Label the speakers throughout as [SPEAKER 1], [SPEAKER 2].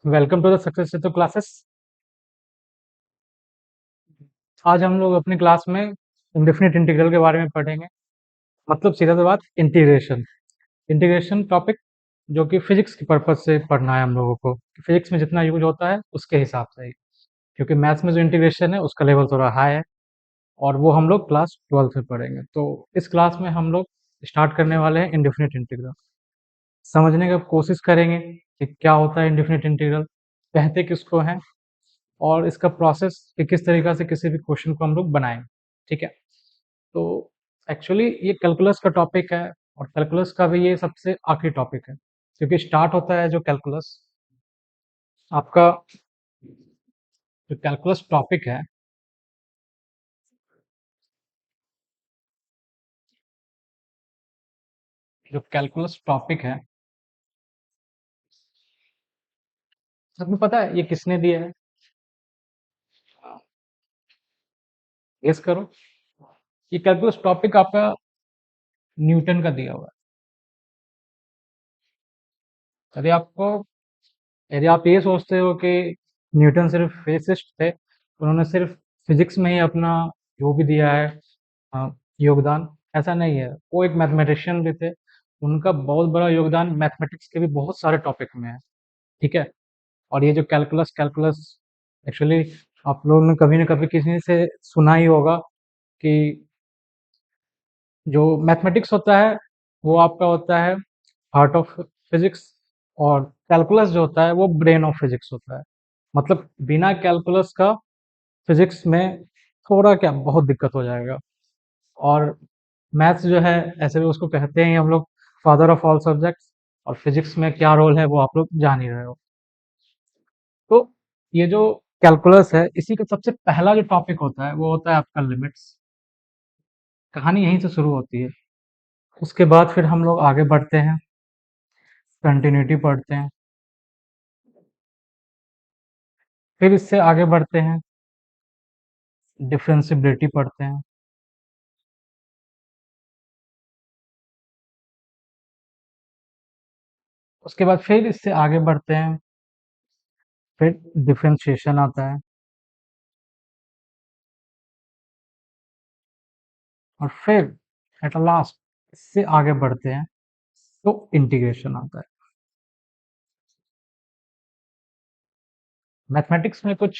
[SPEAKER 1] Welcome to the success Setu classes. आज हम लोग अपनी क्लास में इंडेफिनिट इंटीग्रल के बारे में पढ़ेंगे। मतलब सीधा सी बात, इंटीग्रेशन। इंटीग्रेशन टॉपिक जो कि फिजिक्स के पर्पज से पढ़ना है हम लोगों को। फिजिक्स में जितना यूज होता है उसके हिसाब से ही, क्योंकि मैथ्स में जो इंटीग्रेशन है उसका लेवल थोड़ा हाई है और वो हम लोग क्लास 12th में पढ़ेंगे। तो इस क्लास में हम लोग स्टार्ट करने वाले हैं इंडेफिनिट इंटीग्रल। समझने की कोशिश करेंगे कि क्या होता है इंडेफिनिट इंटीग्रल, कहते किसको हैं, और इसका प्रोसेस कि किस तरीक़ा से किसी भी क्वेश्चन को हम लोग बनाएंगे। ठीक है, तो एक्चुअली ये कैलकुलस का टॉपिक है और कैलकुलस का भी ये सबसे आखिरी टॉपिक है, क्योंकि स्टार्ट होता है जो कैलकुलस आपका, जो कैलकुलस टॉपिक है, जो कैलकुलस टॉपिक है, सबको पता है ये किसने दिया है? गेस करो। ये कैलकुलस टॉपिक आपका न्यूटन का दिया हुआ है। यदि आप ये सोचते हो कि न्यूटन सिर्फ फिजिसिस्ट थे, उन्होंने सिर्फ फिजिक्स में ही अपना जो भी दिया है योगदान, ऐसा नहीं है। वो एक मैथमेटिशियन भी थे, उनका बहुत बड़ा योगदान मैथमेटिक्स के भी बहुत सारे टॉपिक में है। ठीक है, और ये जो कैलकुलस कैलकुलस एक्चुअली आप लोगों ने कभी न कभी किसी से सुना ही होगा कि जो मैथमेटिक्स होता है वो आपका होता है हार्ट ऑफ फिजिक्स, और कैलकुलस जो होता है वो ब्रेन ऑफ फिजिक्स होता है। मतलब बिना कैलकुलस का फिजिक्स में थोड़ा क्या बहुत दिक्कत हो जाएगा। और मैथ्स जो है, ऐसे भी उसको कहते हैं हम लोग फादर ऑफ ऑल सब्जेक्ट्स, और फिजिक्स में क्या रोल है वो आप लोग जान ही रहे हो। तो ये जो कैलकुलस है, इसी का सबसे पहला जो टॉपिक होता है वो होता है आपका लिमिट्स। कहानी यहीं से शुरू होती है। उसके बाद फिर हम लोग आगे बढ़ते हैं, कंटिन्यूटी पढ़ते हैं, फिर इससे आगे बढ़ते हैं, डिफरेंशियबिलिटी पढ़ते हैं, उसके बाद फिर इससे आगे बढ़ते हैं, फिर डिफरेंशिएशन आता है, और फिर एट लास्ट इससे आगे बढ़ते हैं तो इंटीग्रेशन आता है। मैथमेटिक्स में कुछ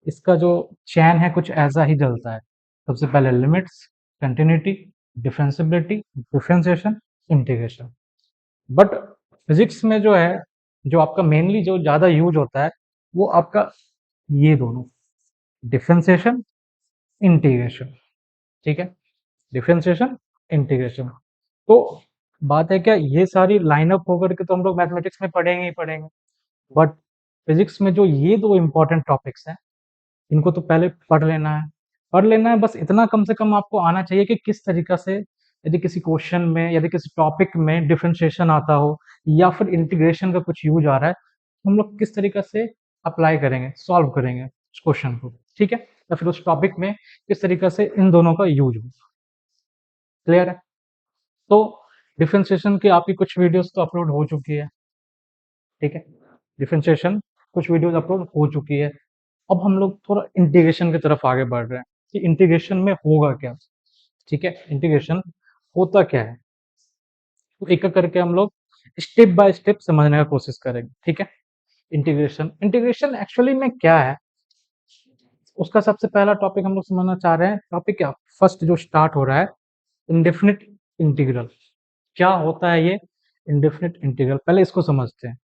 [SPEAKER 1] इसका जो चैन है कुछ ऐसा ही चलता है। सबसे पहले limits, continuity, differentiability, differentiation, integration. But physics में जो है, जो आपका मेनली जो ज़्यादा यूज होता है वो आपका ये दोनों, डिफरेंशिएशन, इंटीग्रेशन। ठीक है, डिफरेंशिएशन, इंटीग्रेशन। तो बात है क्या, ये सारी लाइनअप होकर के तो हम लोग मैथमेटिक्स में पढ़ेंगे ही पढ़ेंगे, बट फिजिक्स में जो ये दो इंपॉर्टेंट टॉपिक्स हैं इनको तो पहले पढ़ लेना है। बस इतना कम से कम आपको आना चाहिए कि किस तरीका से, यदि किसी क्वेश्चन में, यदि किसी टॉपिक में डिफरेंशिएशन आता हो या फिर इंटीग्रेशन का कुछ यूज आ रहा है, हम लोग किस तरीका से अप्लाई करेंगे, सॉल्व करेंगे उस क्वेश्चन को। ठीक है, या फिर उस टॉपिक में किस तरीका से इन दोनों का यूज हो। क्लियर है? तो डिफरेंशिएशन की आपकी कुछ वीडियोस तो अपलोड हो चुकी है। ठीक है, डिफरेंशिएशन कुछ वीडियोस अपलोड हो चुकी है। अब हम लोग थोड़ा इंटीग्रेशन की तरफ आगे बढ़ रहे हैं कि इंटीग्रेशन में होगा क्या। ठीक है, इंटीग्रेशन होता क्या है, तो एक एक करके हम लोग स्टेप बाय स्टेप समझने का कोशिश करेंगे। ठीक है, इंटीग्रेशन इंटीग्रेशन एक्चुअली में क्या है, उसका सबसे पहला टॉपिक हम लोग समझना चाह रहे हैं। टॉपिक क्या, फर्स्ट जो स्टार्ट हो रहा है, इंडेफिनिट इंटीग्रल। क्या होता है ये इंडेफिनिट इंटीग्रल, पहले इसको समझते हैं।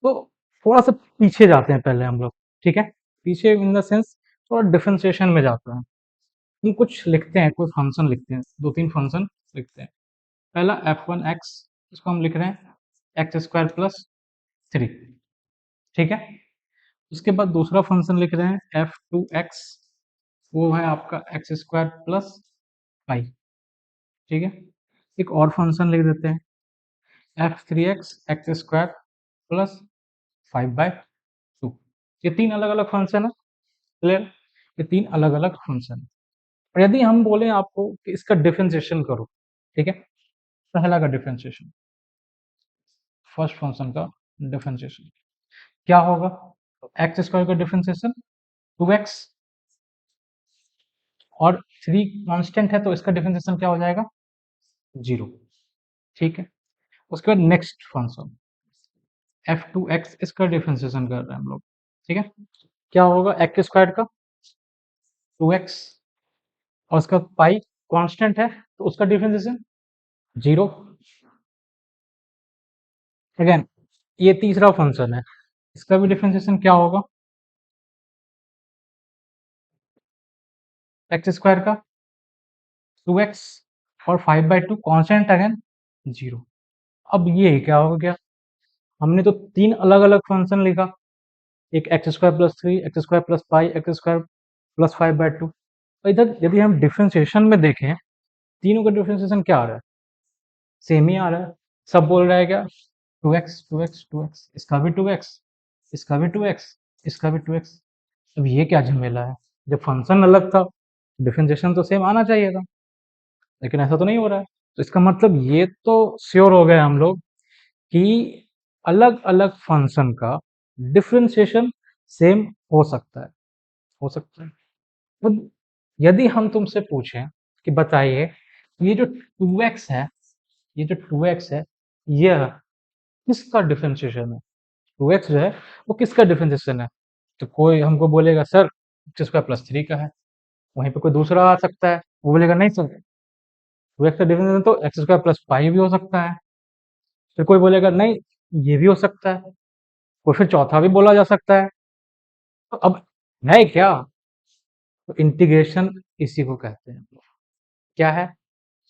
[SPEAKER 1] तो थोड़ा सा पीछे जाते हैं पहले हम लोग। ठीक है, पीछे इन द सेंस थोड़ा डिफरेंशिएशन में जाते हैं। हम कुछ लिखते हैं, कोई फंक्शन लिखते हैं, दो तीन फंक्शन लिखते हैं। पहला f1x, इसको हम लिख रहे हैं एक्स स्क्वायर प्लस 3। ठीक है, उसके बाद दूसरा फंक्शन लिख रहे हैं f2x, वो है आपका एक्स स्क्वायर प्लस 5। ठीक है, एक और फंक्शन लिख देते हैं f3x एक्स स्क्वायर प्लस 5/2। ये तीन अलग अलग फंक्शन है। क्लियर? ये तीन अलग अलग फंक्शन है। और यदि हम बोले आपको कि इसका डिफरेंशिएशन करो, ठीक है, पहला का डिफरेंशिएशन, फर्स्ट फंक्शन का डिफरेंशिएशन क्या होगा? एक्स स्क्वायर का डिफरेंशिएशन 2x, और 3 कांस्टेंट है तो इसका डिफरेंशिएशन क्या हो जाएगा? 0। ठीक है, उसके बाद नेक्स्ट फंक्शन f2x, इसका डिफरेंशिएशन कर रहे हैं हम लोग। ठीक है, क्या होगा? एक्स स्क्वायर का 2x, और उसका पाई कांस्टेंट है तो उसका डिफरेंशिएशन 0। अगेन ये तीसरा फंक्शन है, इसका भी डिफरेंशिएशन क्या होगा? एक्स स्क्वायर का 2x और 5/2 कांस्टेंट, अगेन 0। अब ये क्या हो गया? हमने तो 3 अलग अलग फंक्शन लिखा, एक x square plus 3, x square plus pi, x square plus 5/2। इधर यदि हम डिफरेंशिएशन में देखें, तीनों का डिफरेंशिएशन क्या आ रहा है? सेम ही आ रहा है। सब बोल रहा है क्या? 2x 2x 2x, इसका भी 2x, इसका भी 2x, इसका भी 2x। अब ये क्या झमेला है? जब फंक्शन अलग था, डिफरेंशिएशन तो सेम आना चाहिए था, लेकिन ऐसा तो नहीं हो रहा है। तो इसका मतलब ये तो श्योर हो गए हम लोग कि अलग अलग फंक्शन का डिफरेंशिएशन सेम हो सकता है, हो सकता है। तो यदि हम तुमसे पूछें कि बताइए ये जो 2x है, ये जो 2x है, यह किसका डिफरेंशिएशन है? 2x जो है वो किसका डिफरेंशिएशन है? तो कोई हमको बोलेगा सर एक्स स्क्वायर प्लस 3 का है। वहीं पे कोई दूसरा आ सकता है, वो बोलेगा नहीं सर 2x का डिफरेंशिएशन तो एक्स स्क्वायर प्लस 5 भी हो सकता है। फिर कोई बोलेगा नहीं ये भी हो सकता है, और फिर चौथा भी बोला जा सकता है। तो अब है क्या? तो इंटीग्रेशन इसी को कहते हैं। क्या है?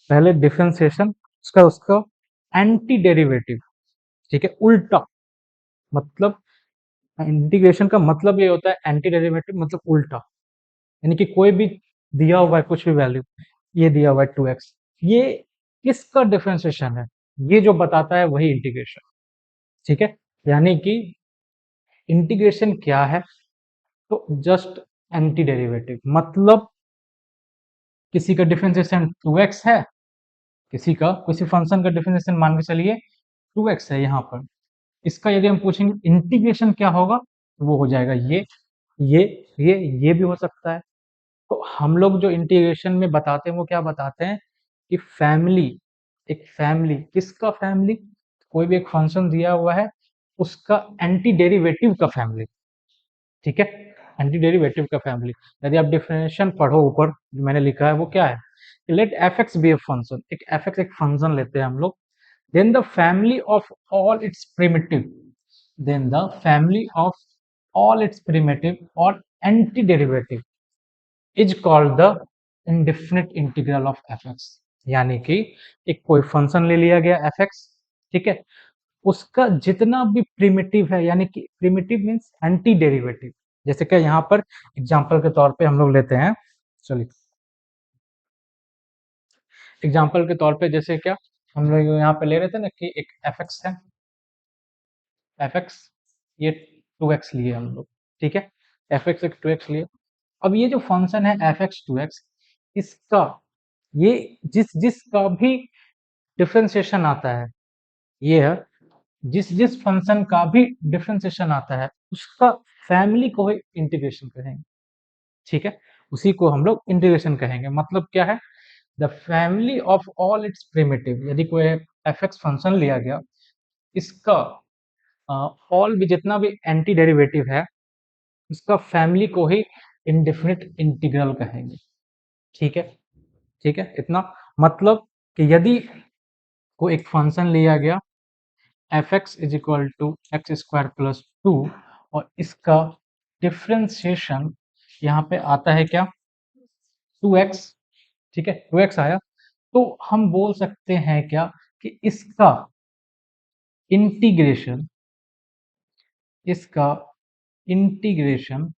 [SPEAKER 1] पहले डिफरेंशिएशन, उसका उसका एंटी डेरिवेटिव, ठीक है, उल्टा। मतलब इंटीग्रेशन का मतलब ये होता है एंटी डेरिवेटिव, मतलब उल्टा। यानी कि कोई भी दिया हुआ है कुछ भी वैल्यू, ये दिया हुआ है 2x, ये किसका डिफरेंशिएशन है, ये जो बताता है वही इंटीग्रेशन। ठीक है, यानी कि इंटीग्रेशन क्या है? तो जस्ट एंटी डेरिवेटिव, मतलब किसी का डिफरेंशिएशन 2x है, किसी फंक्शन का डिफरेंशिएशन मान के चलिए 2x है यहाँ पर, इसका यदि हम पूछेंगे इंटीग्रेशन क्या होगा, तो वो हो जाएगा ये ये भी हो सकता है। तो हम लोग जो इंटीग्रेशन में बताते हैं वो क्या बताते हैं कि फैमिली, एक फैमिली, किसका फैमिली? कोई भी एक फंक्शन दिया हुआ है उसका एंटी डेरिवेटिव का फैमिली। ठीक है, एंटी डेरिवेटिव का फैमिली। यदि आप डिफरेंशिएशन पढ़ो ऊपर जो मैंने लिखा है वो क्या है? Let f x be a function, एक एफ एक्स एक फंक्शन लेते हैं हम लोग, then the family of all its primitive, then the family of all its primitive or antiderivative is called the indefinite integral of fx। यानी कि एक कोई फंक्शन ले लिया गया fx, ठीक है, उसका जितना भी प्रिमिटिव है, यानी कि प्रिमिटिव मीन्स एंटी डेरिवेटिव। जैसे कि यहाँ पर एग्जांपल के तौर पे हम लोग लेते हैं, चलिए एग्जांपल के तौर पे जैसे क्या हम लोग यहाँ पे ले रहे थे ना कि एक fx है, fx ये 2x लिए हम लोग, ठीक है, fx एक 2x लिए। अब ये जो फंक्शन है fx 2x, इसका ये जिस जिस का भी डिफरेंशिएशन आता है, ये है जिस जिस फंक्शन का भी डिफरेंशिएशन आता है उसका फैमिली को ही इंटीग्रेशन कहेंगे। ठीक है, उसी को हम लोग इंटीग्रेशन कहेंगे। मतलब क्या है? The family of all it's primitive, यदि कोई fx फंक्शन लिया गया, इसका ऑल भी जितना भी एंटी डेरिवेटिव है उसका फैमिली को ही इंडेफिनिट इंटीग्रल कहेंगे। ठीक है, ठीक है, इतना मतलब कि यदि कोई एक फंक्शन लिया गया f x is equal to x square plus 2, और इसका डिफ्रेंसिएशन यहाँ पे आता है क्या? 2x। ठीक है, 2x आया, तो हम बोल सकते हैं क्या कि इसका इंटीग्रेशन, इसका इंटीग्रेशन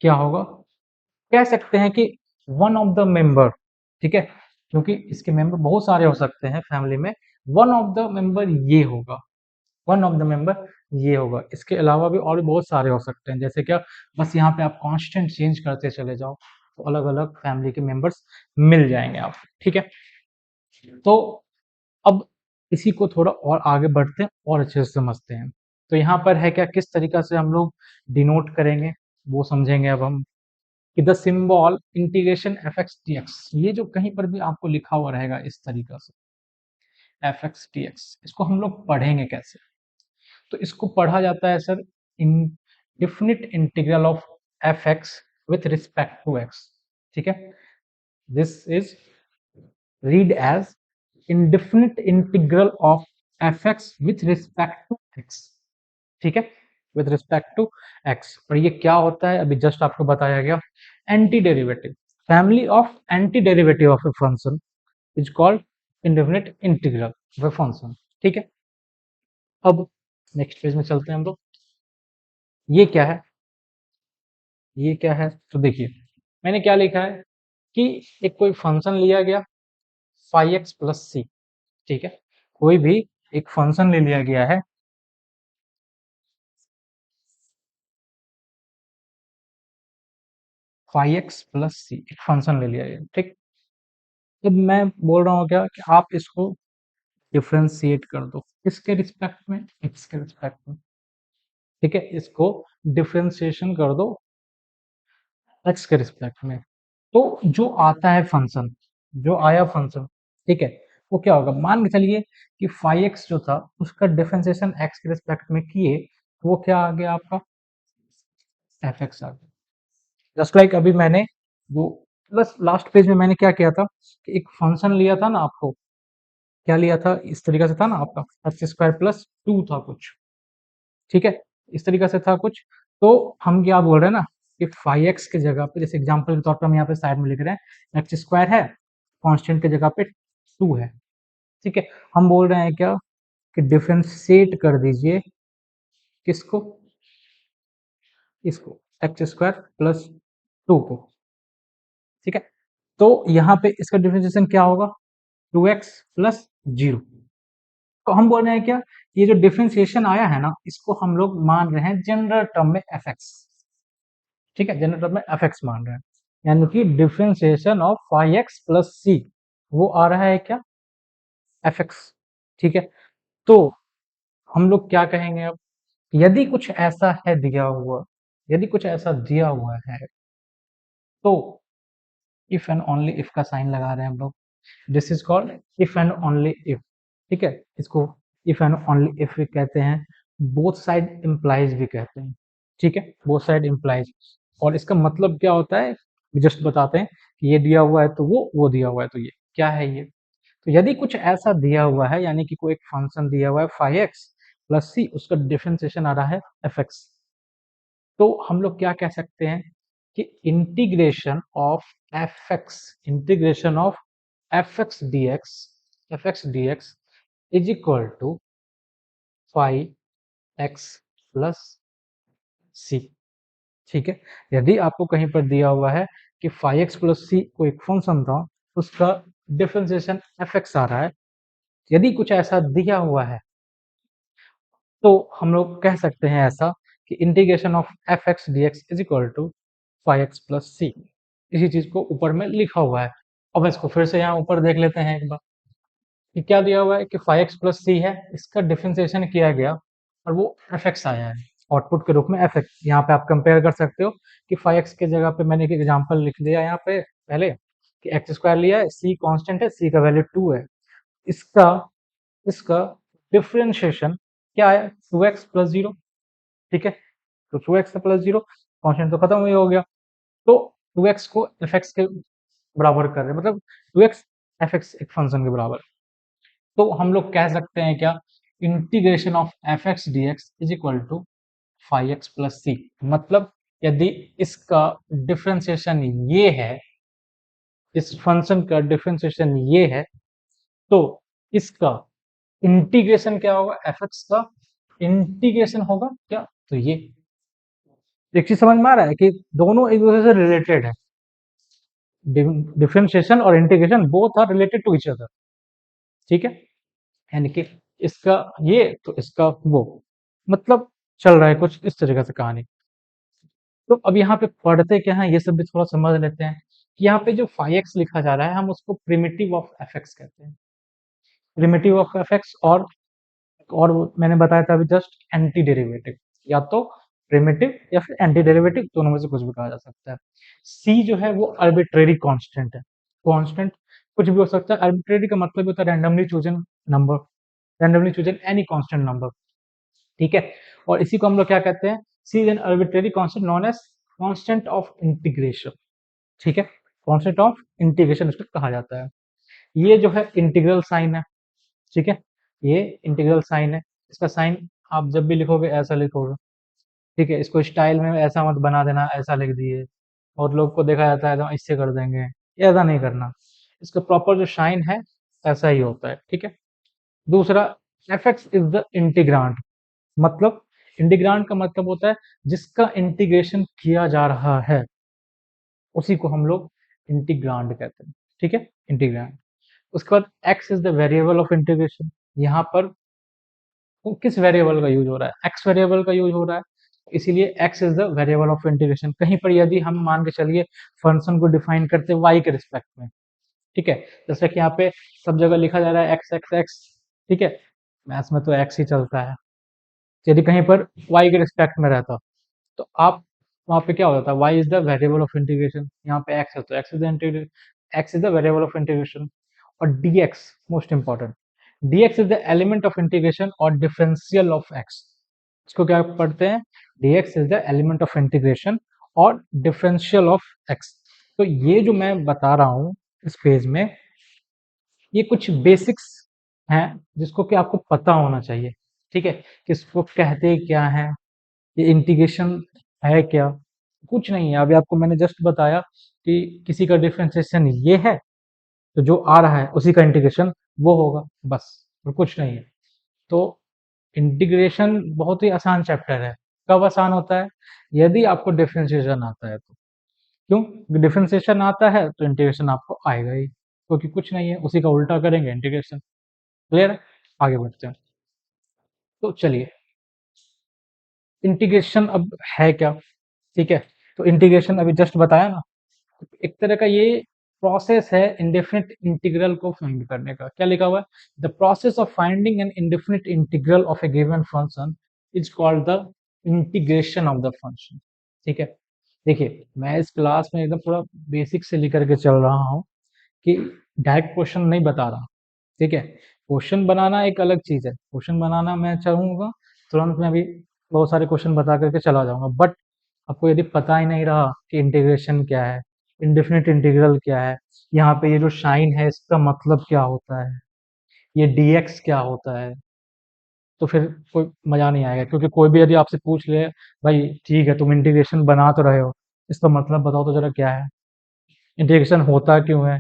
[SPEAKER 1] क्या होगा? कह सकते हैं कि वन ऑफ द मेंबर, ठीक है, क्योंकि इसके मेंबर बहुत सारे हो सकते हैं फैमिली में, वन ऑफ द मेंबर ये होगा, वन ऑफ द मेंबर ये होगा। इसके अलावा भी और भी बहुत सारे हो सकते हैं, जैसे क्या, बस यहाँ पे आप कांस्टेंट चेंज करते चले जाओ तो अलग अलग फैमिली के मेंबर्स मिल जाएंगे आप। ठीक है, तो अब इसी को थोड़ा और आगे बढ़ते हैं और अच्छे से समझते हैं। तो यहाँ पर है क्या, किस तरीका से हम लोग डिनोट करेंगे वो समझेंगे अब हम, कि the symbol integration F X D x, ये जो कहीं पर भी आपको लिखा हुआ रहेगा इस तरीका से एफ एक्स डी एक्स, इसको हम लोग पढ़ेंगे कैसे? तो इसको पढ़ा जाता है sir indefinite integral of F x with respect to x. ठीक है, this is read as indefinite integral of fx with respect to x। ठीक है, with respect to x। और ये क्या होता है, अभी जस्ट आपको बताया गया, anti derivative, family of anti derivative of a function is called indefinite integral of a function। ठीक है, अब नेक्स्ट पेज में चलते हैं हम लोग। ये क्या है, ये क्या है, तो देखिए मैंने क्या लिखा है कि एक कोई फंक्शन लिया गया फाइव एक्स प्लस सी। ठीक है, कोई भी एक फंक्शन ले लिया गया है फाइव एक्स प्लस सी, एक फंक्शन ले लिया गया। ठीक, अब मैं बोल रहा हूँ क्या कि आप इसको डिफ्रेंशिएट कर दो, किसके रिस्पेक्ट में, एक्स के रिस्पेक्ट में। ठीक है, इसको डिफ्रेंशिएशन कर दो एक्स के रिस्पेक्ट में। तो जो आता है फंक्शन, जो आया फंक्शन, ठीक है, वो क्या होगा, मान के चलिए कि फाइव एक्स जो था उसका डिफ्रेंशिएशन एक्स के रिस्पेक्ट में किए, तो वो क्या आ गया आपका, एफ एक्स आ गया। जस्ट लाइक अभी मैंने वो प्लस लास्ट पेज में मैंने क्या किया था कि एक फंक्शन लिया था ना, आपको क्या लिया था, इस तरीके से था ना आपका एक्स स्क्वायर प्लस टू था कुछ। ठीक है, इस तरीके से था कुछ। तो हम क्या बोल रहे हैं ना कि फाइव एक्स की जगह पे, जैसे एग्जांपल के तौर पर हम यहाँ पे साइड में लिख रहे हैं एक्स स्क्वायर है, कांस्टेंट की जगह पे टू है। ठीक है, हम बोल रहे हैं क्या कि डिफरेंशिएट कर दीजिए किसको, इसको एक्स स्क्वायर प्लस टू को। ठीक है, तो यहाँ पे इसका डिफरेंशिएशन क्या होगा, टू एक्स प्लस जीरो। तो हम बोल रहे हैं क्या, ये जो डिफरेंशिएशन आया है ना, इसको हम लोग मान रहे हैं जनरल टर्म में एफ एक्स। ठीक है, जनरल टर्म में एफ एक्स मान रहे हैं, यानी कि differentiation of five X plus C वो आ रहा है क्या, एफ एक्स। ठीक है, तो हम लोग क्या कहेंगे अब, यदि कुछ ऐसा है दिया हुआ, यदि कुछ ऐसा दिया हुआ है, तो इफ एंड ओनली इफ का साइन लगा रहे हैं हम लोग, this is called if and only if. ठीक है, इसको इफ एंड ओनली इफ भी कहते हैं, बोथ साइड इम्प्लाइज भी कहते हैं। ठीक है, बोथ साइड इम्प्लाइज। और इसका मतलब क्या होता है, जस्ट बताते हैं कि ये दिया हुआ है तो वो दिया हुआ है तो ये क्या है ये। तो यदि कुछ ऐसा दिया हुआ है, यानी कि कोई एक फंक्शन दिया हुआ है फाइव एक्स प्लस सी, उसका डिफरेंशिएशन आ रहा है एफ एक्स, तो हम लोग क्या कह सकते हैं कि integration of F X, integration of F X D X, F X D X is equal to five X plus C. ठीक है, यदि आपको कहीं पर दिया हुआ है कि फाइव एक्स प्लस सी को एक फंक्शन था, उसका डिफरेंशिएशन एफ एक्स आ रहा है, यदि कुछ ऐसा दिया हुआ है तो हम लोग कह सकते हैं ऐसा कि integration of F X D X is equal to five X plus C. इसी चीज को ऊपर में लिखा हुआ है। अब इसको फिर से यहाँ ऊपर देख लेते हैं एक बार कि क्या दिया हुआ है कि फाइव एक्स प्लस सी है, इसका डिफरेंशिएशन किया गया और वो एफ एक्स आया है आउटपुट के रूप में एफ एक्स। यहाँ पे आप कंपेयर कर सकते हो कि फाइव एक्स की जगह पे मैंने एक एग्जाम्पल लिख दिया यहाँ पे पहले कि एक्स स्क्वायर लिया है, सी कांस्टेंट है, सी का वैल्यू टू है, इसका इसका डिफरेंशिएशन क्या है, टू एक्स प्लस जीरो। ठीक है, तो two X plus zero, constant तो खत्म ही हो गया, तो टू एक्स को एफ एक्स के बराबर कर रहे हैं, मतलब टू एक्स एफ एक्स एक फंक्शन के बराबर। तो हम लोग कह सकते हैं क्या, integration of F X D X is equal to five X plus C. मतलब यदि इसका डिफरेंशिएशन ये है, इस फंक्शन का डिफरेंशिएशन ये है, तो इसका इंटीग्रेशन क्या होगा, एफ एक्स का इंटीग्रेशन होगा क्या, तो ये एक चीज समझ में आ रहा है कि दोनों एक दूसरे से रिलेटेड है, डिफरेंशिएशन और integration both are related to each other. ठीक है, यानी कि इसका ये तो इसका वो, मतलब चल रहा है कुछ इस तरीके से कहानी। तो अब यहाँ पे पढ़ते क्या है ये सब भी थोड़ा समझ लेते हैं कि यहाँ पे जो फाइव एक्स लिखा जा रहा है हम उसको प्रिमिटिव ऑफ एफ एक्स कहते हैं। प्रिमिटिव ऑफ एफ एक्स, और मैंने बताया था अभी जस्ट एंटी डेरिवेटिव, या तो प्रिमिटिव या फिर एंटी डेरिवेटिव, दोनों में से कुछ भी कहा जा सकता है। सी जो है वो अर्बिट्रेरी कांस्टेंट है। कांस्टेंट कुछ भी हो सकता है, अर्बिट्रेरी का मतलब होता है randomly chosen number, randomly chosen any constant number, ठीक है। और इसी को हम लोग क्या कहते हैं, C is an arbitrary constant known as constant of integration, ठीक है। कांस्टेंट ऑफ इंटीग्रेशन इसको कहा जाता है। ये जो है इंटीग्रल साइन है, ठीक है। ये इंटीग्रल साइन है, इसका साइन आप जब भी लिखोगे ऐसा लिखोगे, ठीक है। इसको स्टाइल में ऐसा मत बना देना, ऐसा लिख दिए और लोग को देखा जाता है तो इससे कर देंगे, ऐसा नहीं करना। इसका प्रॉपर जो साइन है ऐसा ही होता है, ठीक है। दूसरा, F x is the integrand, मतलब इंटीग्रांड का मतलब होता है जिसका इंटीग्रेशन किया जा रहा है, उसी को हम लोग इंटीग्रांड कहते हैं, ठीक है, इंटीग्रांड। उसके बाद x is the variable of integration, यहाँ पर वो किस वेरिएबल का यूज हो रहा है, एक्स वेरिएबल का यूज हो रहा है, इसीलिए x is the variable of integration. कहीं पर यदि हम मान के चलिए फंक्शन को डिफाइन करते हैं वाई के रिस्पेक्ट में, ठीक है, जैसे कि यहाँ पे सब जगह लिखा जा रहा है एक्स एक्स एक्स, ठीक है, मैथ्स में तो एक्स ही चलता है। यदि कहीं पर वाई के रिस्पेक्ट में रहता तो आप वहाँ पे क्या हो जाता है, y is the variable of integration, यहाँ पे एक्स है तो x is the x is the variable of integration. और dx most important, dx is the element of integration और डिफरेंशियल ऑफ x। इसको क्या पढ़ते हैं, dx is the element of integration और डिफरेंशियल ऑफ x। तो ये जो मैं बता रहा हूँ इस पेज में, ये कुछ बेसिक्स हैं जिसको कि आपको पता होना चाहिए, ठीक है, कि इसको कहते क्या है, ये इंटीग्रेशन है क्या। कुछ नहीं है, अभी आपको मैंने जस्ट बताया कि किसी का डिफरेंशिएशन ये है तो जो आ रहा है उसी का इंटीग्रेशन वो होगा, बस, और कुछ नहीं है। तो इंटीग्रेशन बहुत ही आसान चैप्टर है। कब आसान होता है, यदि आपको डिफरेंशिएशन आता है तो। क्यों, डिफरेंशिएशन आता है तो इंटीग्रेशन आपको आएगा ही, क्योंकि कुछ नहीं है, उसी का उल्टा करेंगे इंटीग्रेशन। क्लियर है, आगे बढ़ते हैं। तो चलिए, इंटीग्रेशन अब है क्या, ठीक है। तो इंटीग्रेशन अभी जस्ट बताया ना, एक तरह का ये प्रोसेस है इंडेफिनिट इंटीग्रल को फाइंड करने का। क्या लिखा हुआ है, the process of finding N indefinite integral of A given function is called the integration of the function, ठीक है। देखिए, मैं इस क्लास में एकदम पूरा बेसिक से लेकर के चल रहा हूँ कि डायरेक्ट क्वेश्चन नहीं बता रहा, ठीक है। क्वेश्चन बनाना एक अलग चीज है, क्वेश्चन बनाना मैं चाहूंगा तुरंत में अभी बहुत सारे क्वेश्चन बता करके चला जाऊंगा, बट आपको यदि पता ही नहीं रहा कि इंटीग्रेशन क्या है, इंडेफिनिट इंटीग्रल क्या है, यहाँ पे ये जो साइन है इसका मतलब क्या होता है, ये dx क्या होता है, तो फिर कोई मजा नहीं आएगा। क्योंकि कोई भी यदि आपसे पूछ ले, भाई ठीक है तुम इंटीग्रेशन बना तो रहे हो, इसका मतलब बताओ तो जरा क्या है, इंटीग्रेशन होता क्यों है।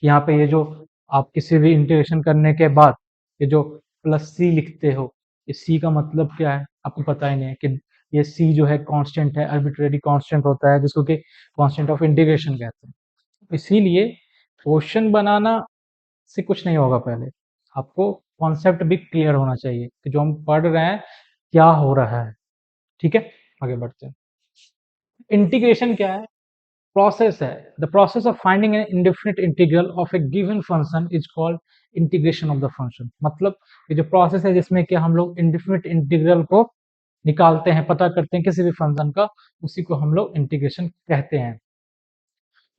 [SPEAKER 1] यहाँ पे ये जो आप किसी भी इंटीग्रेशन करने के बाद ये जो प्लस सी लिखते हो, इस सी का मतलब क्या है आपको पता ही नहीं है कि ये सी जो है कांस्टेंट है, आर्बिट्रेरी कांस्टेंट होता है जिसको कि कांस्टेंट ऑफ इंटीग्रेशन कहते हैं। इसीलिए क्वेश्चन बनाना से कुछ नहीं होगा, पहले आपको कॉन्सेप्ट भी क्लियर होना चाहिए कि जो हम पढ़ रहे हैं क्या हो रहा है, ठीक है। आगे बढ़ते हैं। इंटीग्रेशन क्या है, प्रोसेस है, the process of finding N indefinite integral of A given function is called integration of the function. मतलब ये जो प्रोसेस है जिसमें कि हम लोग इंडेफिनिट इंटीग्रल को निकालते हैं, पता करते हैं किसी भी फंक्शन का, उसी को हम लोग इंटीग्रेशन कहते हैं।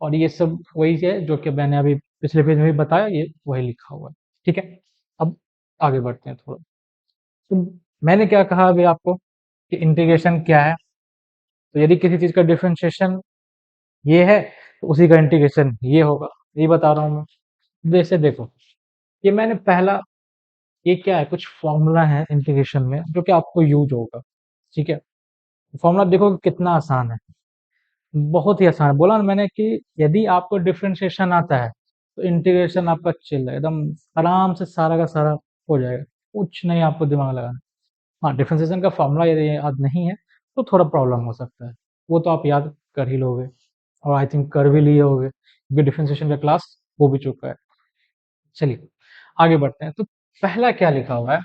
[SPEAKER 1] और ये सब वही है जो कि मैंने अभी पिछले पेज में भी बताया, ये वही लिखा हुआ है, ठीक है। अब आगे बढ़ते हैं थोड़ा। तो मैंने क्या कहा अभी आपको कि इंटीग्रेशन क्या है, तो यदि किसी चीज का डिफरेंशिएशन ये है तो उसी का इंटीग्रेशन ये होगा, ये बता रहा हूँ मैं। जैसे देखो, ये मैंने पहला, ये क्या है, कुछ फॉर्मूला है इंटीग्रेशन में जो कि आपको यूज होगा, ठीक है। फॉर्मूला देखो कितना आसान है, बहुत ही आसान है। बोला ना मैंने कि यदि आपको डिफरेंशिएशन आता है तो इंटीग्रेशन आपका चिल है, एकदम आराम से सारा का सारा हो जाएगा, कुछ नहीं आपको दिमाग लगाना। हाँ, डिफरेंशिएशन का फॉर्मूला यदि याद नहीं है तो थोड़ा प्रॉब्लम हो सकता है, वो तो आप याद कर ही लोगे और आई थिंक कर भी लिए होगे क्योंकि डिफरेंशिएशन का क्लास हो भी चुका है। चलिए आगे बढ़ते हैं। तो पहला क्या लिखा हुआ है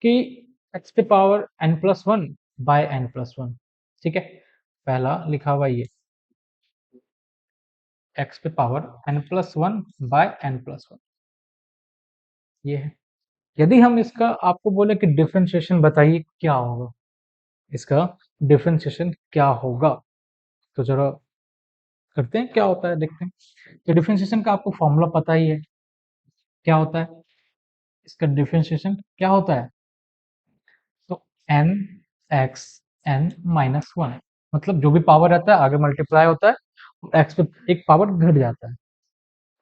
[SPEAKER 1] कि एक्स पे power n plus one by n plus one, ठीक है। पहला लिखा हुआ ये एक्स पे power n plus one by n plus one, ये है। यदि हम इसका आपको बोले कि डिफरेंशिएशन बताइए क्या होगा, इसका डिफरेंशिएशन क्या होगा, तो जरा करते हैं क्या होता है देखते हैं। तो डिफरेंशिएशन का आपको फॉर्मूला पता ही है क्या होता है, इसका डिफरेंशिएशन क्या होता है, तो n x n minus one, मतलब जो भी पावर रहता है आगे मल्टीप्लाई होता है, एक्स पे एक पावर घट जाता है।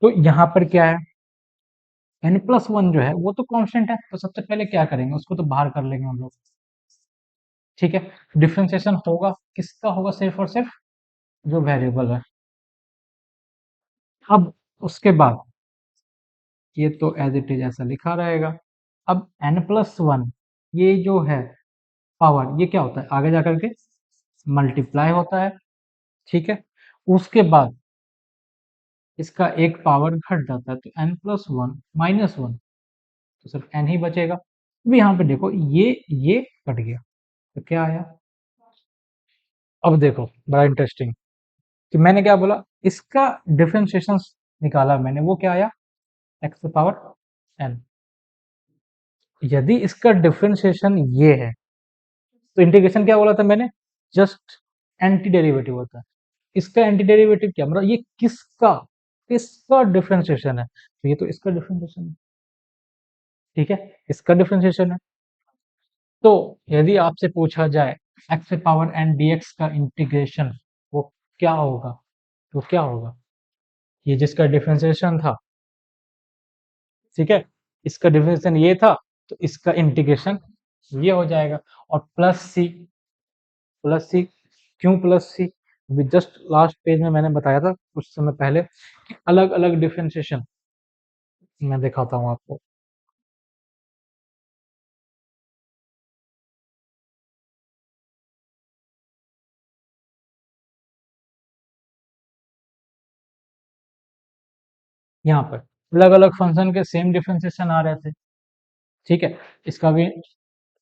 [SPEAKER 1] तो यहाँ पर क्या है, एन प्लस वन जो है वो तो कांस्टेंट है, तो सबसे पहले क्या करेंगे उसको तो बाहर कर लेंगे हम लोग। ठीक है, डिफरेंशिएशन होगा किसका, होगा सिर्फ और सिर्फ जो वेरिएबल है। अब उसके बाद ये तो एज इट इज ऐसा लिखा रहेगा। अब एन प्लस वन ये जो है पावर, ये क्या होता है आगे जाकर के मल्टीप्लाई होता है। ठीक है, उसके बाद इसका एक पावर घट जाता है, तो n plus one minus one, तो सिर्फ एन ही बचेगा। अब यहाँ पे देखो ये कट गया, तो क्या आया, अब देखो बड़ा इंटरेस्टिंग कि मैंने क्या बोला, इसका डिफरेंशिएशन निकाला मैंने, वो क्या आया एक्स पावर एन। यदि इसका डिफरेंशिएशन ये है, तो इंटीग्रेशन क्या बोला था मैंने, जस्ट एंटी डेरिवेटिव होता है। इसका एंटी डेरिवेटिव क्या मतलब, ये किसका किसका डिफरेंशिएशन है, तो ये तो इसका डिफरेंशिएशन है। ठीक है, इसका डिफरेंशिएशन है। तो यदि आपसे पूछा जाए एक्स पावर एन डीएक्स का इंटीग्रेशन वो क्या होगा, तो क्या होगा, ये जिसका डिफरेंशिएशन था, ठीक है, इसका डिफरेंशिएशन ये था, तो इसका इंटीग्रेशन ये हो जाएगा। और प्लस सी क्यों प्लस सी, जस्ट लास्ट पेज में मैंने बताया था कुछ समय पहले कि अलग अलग डिफरेंशिएशन मैं दिखाता हूँ आपको। यहाँ पर अलग अलग फंक्शन के सेम डिफरेंशिएशन आ रहे थे। ठीक है, इसका भी,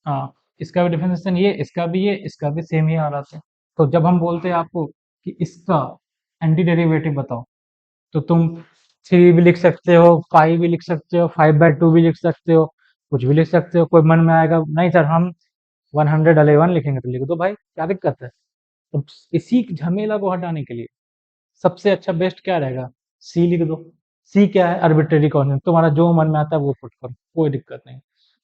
[SPEAKER 1] हाँ, इसका भी डिफरेंशिएशन ये, इसका भी ये, इसका भी सेम ही आ रहा था। तो जब हम बोलते हैं आपको कि इसका एंटी डेरिवेटिव बताओ, तो तुम थ्री भी लिख सकते हो, फाइव भी लिख सकते हो, फाइव बाई टू भी लिख सकते हो, कुछ भी लिख सकते हो, कोई मन में आएगा नहीं सर हम 111 लिखेंगे, तो लिख दो भाई, क्या दिक्कत है। तो इसी झमेला को हटाने के लिए सबसे अच्छा बेस्ट क्या रहेगा, सी लिख दो। सी क्या है, आर्बिट्रेरी कांस्टेंट, तुम्हारा जो मन में आता है वो पुट करो, कोई दिक्कत नहीं।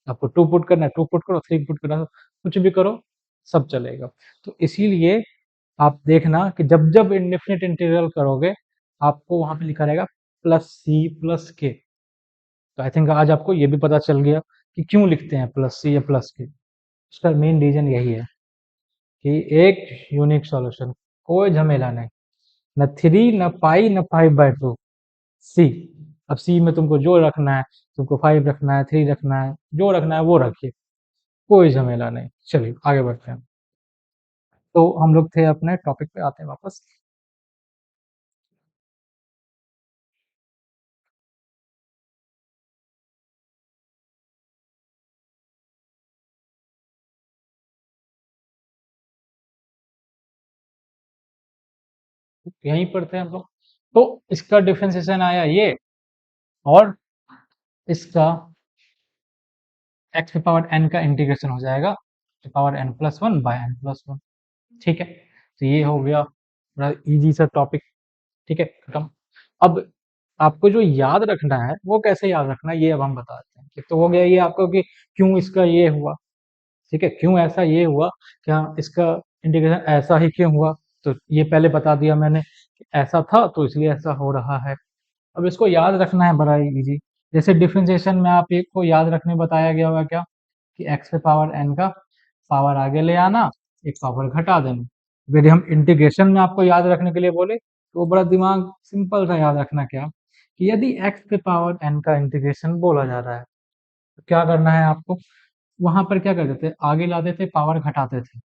[SPEAKER 1] आपको टू पुट करना है टू पुट करो, थ्री पुट करना है कुछ भी करो, सब चलेगा। तो इसीलिए आप देखना कि जब जब इंडेफिनिट इंटीग्रल करोगे, आपको वहां पे लिखा रहेगा प्लस सी प्लस के। तो आई थिंक आज आपको ये भी पता चल गया कि क्यों लिखते हैं प्लस सी या प्लस के। उसका मेन रीजन यही है कि एक यूनिक सॉल्यूशन, कोई झमेला नहीं, न थ्री न पाई न फाइव बाई टू, सी। अब सी में तुमको जो रखना है, तुमको फाइव रखना है, थ्री रखना है, जो रखना है वो रखिए, कोई झमेला नहीं। चलिए आगे बढ़ते हैं। तो हम लोग थे अपने टॉपिक पे, आते हैं वापस। यहीं पर थे हम लोग। तो इसका डिफरेंशिएशन आया ये, और इसका एक्स पावर एन का इंटीग्रेशन हो जाएगा power n plus one by n plus one. ठीक है, तो ये हो गया बड़ा इजी सा टॉपिक। ठीक है, खत्म। अब आपको जो याद रखना है वो कैसे याद रखना है, ये अब हम बताते हैं। एक तो हो गया ये आपको कि क्यों इसका ये हुआ, ठीक है, क्यों ऐसा ये हुआ, क्या इसका इंटीग्रेशन ऐसा ही क्यों हुआ, तो ये पहले बता दिया मैंने कि ऐसा था तो इसलिए ऐसा हो रहा है। अब इसको याद रखना है बड़ा ही इजी। जैसे डिफरेंशिएशन में आप एक को याद रखने बताया गया होगा क्या, कि एक्स पे पावर एन का पावर आगे ले आना, एक पावर घटा देना। यदि हम इंटीग्रेशन में आपको याद रखने के लिए बोले, तो वो बड़ा दिमाग सिंपल सा याद रखना क्या, कि यदि एक्स पे पावर एन का इंटीग्रेशन बोला जा रहा है, तो क्या करना है आपको, वहां पर क्या करते थे, आगे लाते थे, पावर घटाते थे।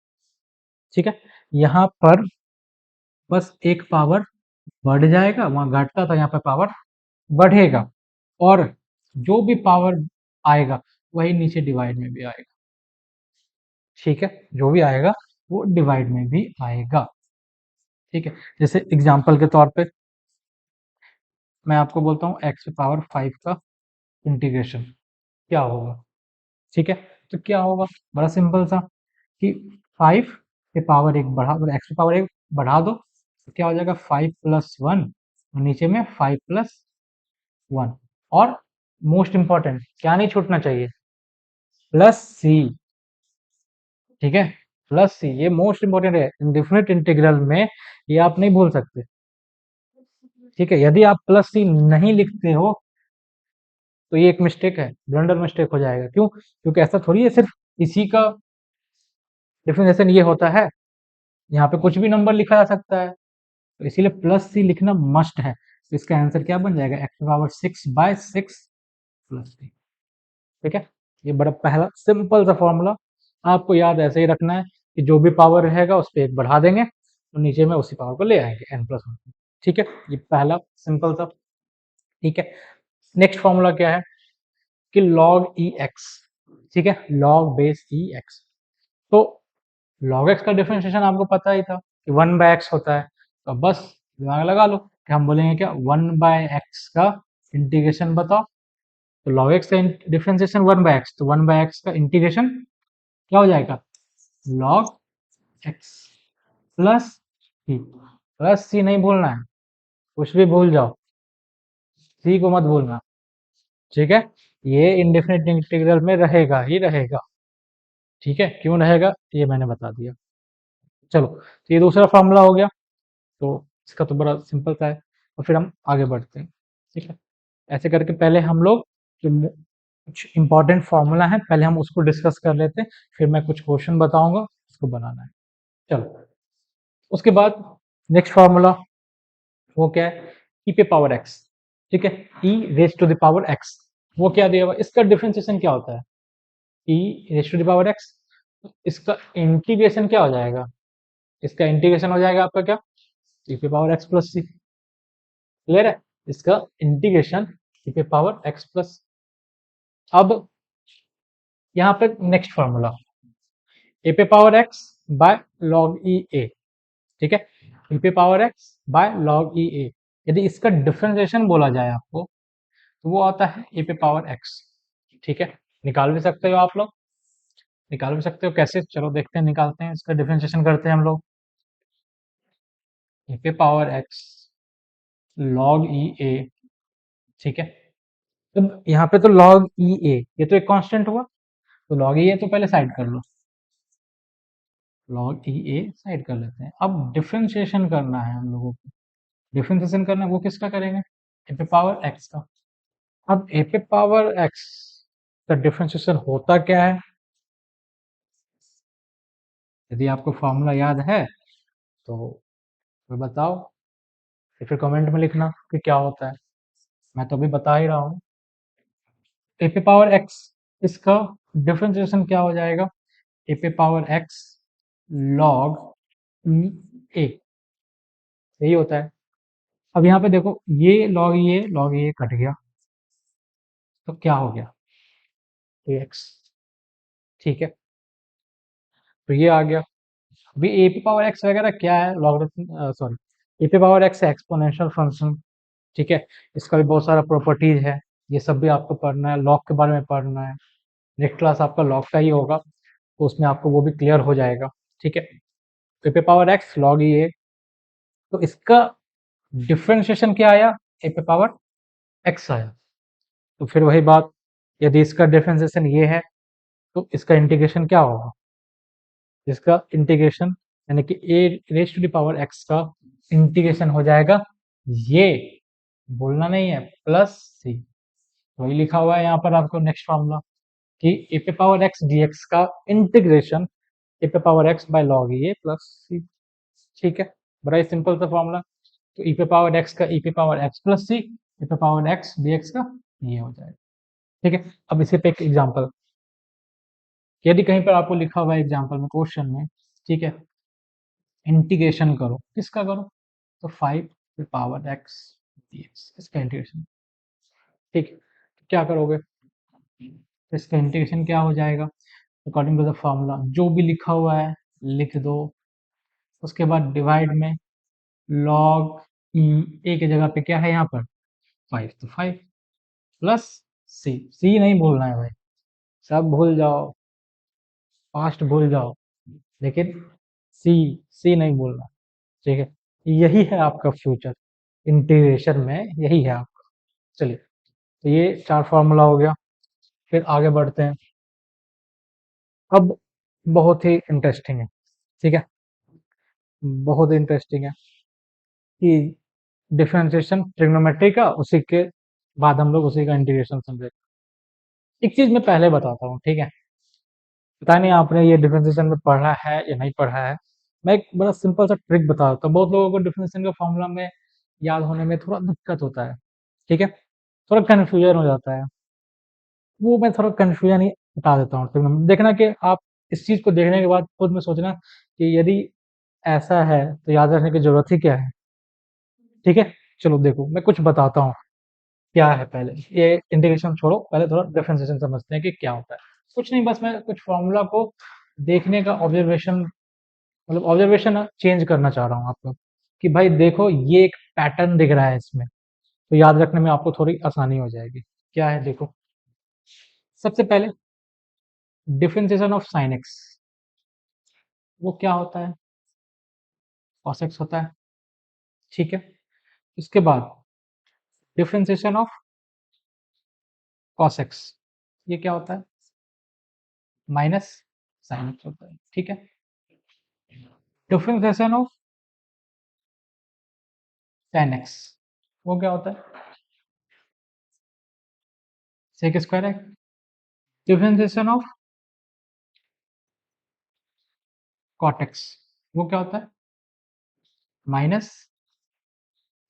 [SPEAKER 1] ठीक है, यहाँ पर बस एक पावर बढ़ जाएगा, वहां घटता था, यहाँ पर पावर बढ़ेगा, और जो भी पावर आएगा वही नीचे डिवाइड में भी आएगा। ठीक है, जो भी आएगा वो डिवाइड में भी आएगा। ठीक है, जैसे एग्जांपल के तौर पे मैं आपको बोलता हूँ एक्स पावर फाइव का इंटीग्रेशन क्या होगा। ठीक है। तो क्या होगा, बड़ा सिंपल सा, कि 5 पे पावर एक बढ़ा, एक्स पे पावर एक बढ़ा दो, तो क्या हो जाएगा 5 प्लस 1, और नीचे में 5 प्लस 1, और मोस्ट इंपॉर्टेंट क्या नहीं छूटना चाहिए, प्लस सी। ठीक है, प्लस सी ये मोस्ट इंपॉर्टेंट है इंडेफिनिट इंटीग्रल में, ये आप नहीं भूल सकते। ठीक है, यदि आप प्लस सी नहीं लिखते हो तो ये एक मिस्टेक है, ब्लंडर मिस्टेक हो जाएगा। क्यों? क्योंकि ऐसा थोड़ी है सिर्फ इसी का डिफिनेशन ये होता है, यहाँ पे कुछ भी नंबर लिखा जा सकता है, तो इसीलिए प्लस सी लिखना मस्ट है। तो इसका आंसर क्या बन जाएगा, एक्स पावर 6/6 प्लस सी। ठीक है, ये बड़ा पहला सिंपल सा फॉर्मूला, आपको याद ऐसे ही रखना है कि जो भी पावर रहेगा उस पर एक बढ़ा देंगे और नीचे में उसी पावर को ले आएंगे n+1। ठीक है, ये पहला सिंपल सा। ठीक है, नेक्स्ट फॉर्मूला क्या है कि log ई एक्स। ठीक है, log बेस ई एक्स। तो log x का डिफरेंशिएशन आपको पता ही था कि 1/x होता है, तो बस दिमाग लगा लो कि हम बोलेंगे क्या 1/x का इंटीग्रेशन बताओ। तो log x का डिफरेंशिएशन 1/x, तो 1/x का इंटीग्रेशन क्या हो जाएगा, log x प्लस सी। प्लस सी नहीं भूलना है, कुछ भी भूल जाओ, सी को मत भूलना। ठीक है, ये इंडेफिनिट इंटीग्रल में रहेगा ही रहेगा। ठीक है, क्यों रहेगा ये मैंने बता दिया। चलो, तो ये दूसरा फॉर्मूला हो गया, तो इसका तो बड़ा सिंपल सा है, और फिर हम आगे बढ़ते हैं। ठीक है, ऐसे करके पहले हम लोग जो कुछ इंपॉर्टेंट फॉर्मूला है पहले हम उसको डिस्कस कर लेते हैं, फिर मैं कुछ क्वेश्चन बताऊंगा, उसको बनाना है। चलो, उसके बाद नेक्स्ट फॉर्मूला वो क्या है, ई पे पावर एक्स। ठीक है, E raise to the power X, वो क्या दिया हुआ, इसका डिफरेंशिएशन क्या होता है, E raise to the power X. इसका इंटीग्रेशन क्या हो जाएगा, इसका इंटीग्रेशन हो जाएगा आपका क्या, ई पे पावर एक्स प्लस सी। क्लियर है, इसका इंटीग्रेशन ई पे पावर एक्स प्लस। अब यहाँ पे नेक्स्ट फॉर्मूला, ए पे पावर एक्स बाय लॉग ई ए। ठीक है, ए पे पावर एक्स बाय लॉग ई ए, यदि इसका डिफरेंशिएशन बोला जाए आपको तो वो आता है ए पे पावर एक्स। ठीक है, निकाल भी सकते हो आप लोग, निकाल भी सकते हो, कैसे, चलो देखते हैं, निकालते हैं, इसका डिफरेंशिएशन करते हैं हम लोग। ए पे पावर एक्स लॉग ई ए। ठीक है, तो यहाँ पे तो log ई ए, ये तो एक कांस्टेंट हुआ, तो log ई ए तो पहले साइड कर लो, log ई ए साइड कर लेते हैं। अब डिफरेंशिएशन करना है हम लोगों को, डिफरेंशिएशन करना है वो किसका करेंगे, ए पे पावर एक्स का। अब ए पे पावर एक्स का डिफरेंशिएशन होता क्या है, यदि आपको फॉर्मूला याद है तो फिर बताओ, या फिर कमेंट में लिखना कि क्या होता है, मैं तो अभी बता ही रहा हूँ। ए पे पावर एक्स, इसका डिफरेंशिएशन क्या हो जाएगा, ए पे पावर एक्स लॉग ई ए, यही होता है। अब यहाँ पे देखो, ये लॉग ये कट गया, तो क्या हो गया, एक्स। ठीक है, तो ये आ गया। अभी ए पी पावर एक्स वगैरह क्या है, logarithm, sorry, A P power x exponential function. ठीक है, इसका भी बहुत सारा प्रॉपर्टीज है, ये सब भी आपको पढ़ना है, लॉग के बारे में पढ़ना है। नेक्स्ट क्लास आपका लॉग का ही होगा, तो उसमें आपको वो भी क्लियर हो जाएगा। ठीक है, ए पे पावर एक्स लॉग ये, तो इसका डिफरेंशिएशन क्या आया, ए पे पावर एक्स आया। तो फिर वही बात, यदि इसका डिफरेंशिएशन ये है तो इसका इंटीग्रेशन क्या होगा, इसका इंटीग्रेशन यानी कि A raise to the power X का इंटीग्रेशन हो जाएगा, ये बोलना नहीं है, प्लस सी। वही लिखा हुआ है यहाँ पर आपको नेक्स्ट फॉर्मूला, कि ए पे पावर एक्स डीएक्स का इंटीग्रेशन ए पे power X by log A plus C. ठीक है, बड़ा ही सिंपल सा फॉर्मूला। तो ई पे पावर एक्स का ई पे पावर एक्स प्लस सी, ई पे पावर एक्स डीएक्स का ये हो जाएगा। ठीक है, अब इसी पे एक एग्जांपल, यदि कहीं पर आपको लिखा हुआ है एग्जांपल में, क्वेश्चन में, ठीक है, इंटीग्रेशन करो, किसका करो, तो 5 पावर एक्स डीएक्स, इसका इंटीग्रेशन। ठीक है, तो क्या करोगे, तो इसका इंटीग्रेशन क्या हो जाएगा, अकॉर्डिंग टू द फॉर्मूला जो भी लिखा हुआ है लिख दो, उसके बाद डिवाइड में लॉग ई ए की जगह पे क्या है यहाँ पर 5, तो 5 प्लस सी, सी नहीं बोलना है भाई, सब भूल जाओ, पास्ट भूल जाओ, लेकिन सी सी नहीं भूलना। ठीक है, यही है आपका फ्यूचर इंटीग्रेशन में, यही है आपका। चलिए, तो ये 4 फॉर्मूला हो गया। फिर आगे बढ़ते हैं। अब बहुत ही इंटरेस्टिंग है, ठीक है, बहुत इंटरेस्टिंग है कि डिफरेंशिएशन ट्रिग्नोमेट्री का, उसी के बाद हम लोग उसी का इंटीग्रेशन समझेंगे। एक चीज मैं पहले बताता हूँ, ठीक है, पता नहीं आपने ये डिफरेंशिएशन में पढ़ा है या नहीं पढ़ा है। मैं एक बड़ा सिंपल सा ट्रिक बता देता हूँ। बहुत लोगों को डिफरेंशिएशन का फॉर्मूला में याद होने में थोड़ा दिक्कत होता है, ठीक है, थोड़ा कन्फ्यूजन हो जाता है। वो मैं थोड़ा कन्फ्यूजन ही बता देता हूँ। तो देखना कि आप इस चीज को देखने के बाद खुद में सोचना कि यदि ऐसा है तो याद रखने की जरूरत ही क्या है। ठीक है, चलो देखो मैं कुछ बताता हूँ क्या है। पहले ये इंटीग्रेशन छोड़ो, पहले थोड़ा डिफरेंशिएशन समझते हैं कि क्या होता है। कुछ नहीं, बस मैं कुछ फॉर्मूला को देखने का ऑब्जर्वेशन, मतलब ऑब्जर्वेशन चेंज करना चाह रहा हूँ आपको, कि भाई देखो ये एक पैटर्न दिख रहा है इसमें, तो याद रखने में आपको थोड़ी आसानी हो जाएगी। क्या है देखो, सबसे पहले डिफरेंशिएशन ऑफ साइन एक्स, वो क्या होता है, कॉस एक्स होता है। ठीक है, उसके बाद डिफरेंशिएशन ऑफ कॉस एक्स, ये क्या होता है, माइनस साइन एक्स होता है। ठीक है, डिफरेंशिएशन ऑफ टेन एक्स, वो क्या होता है, sec square x. Differentiation of cot x, वो क्या होता है, माइनस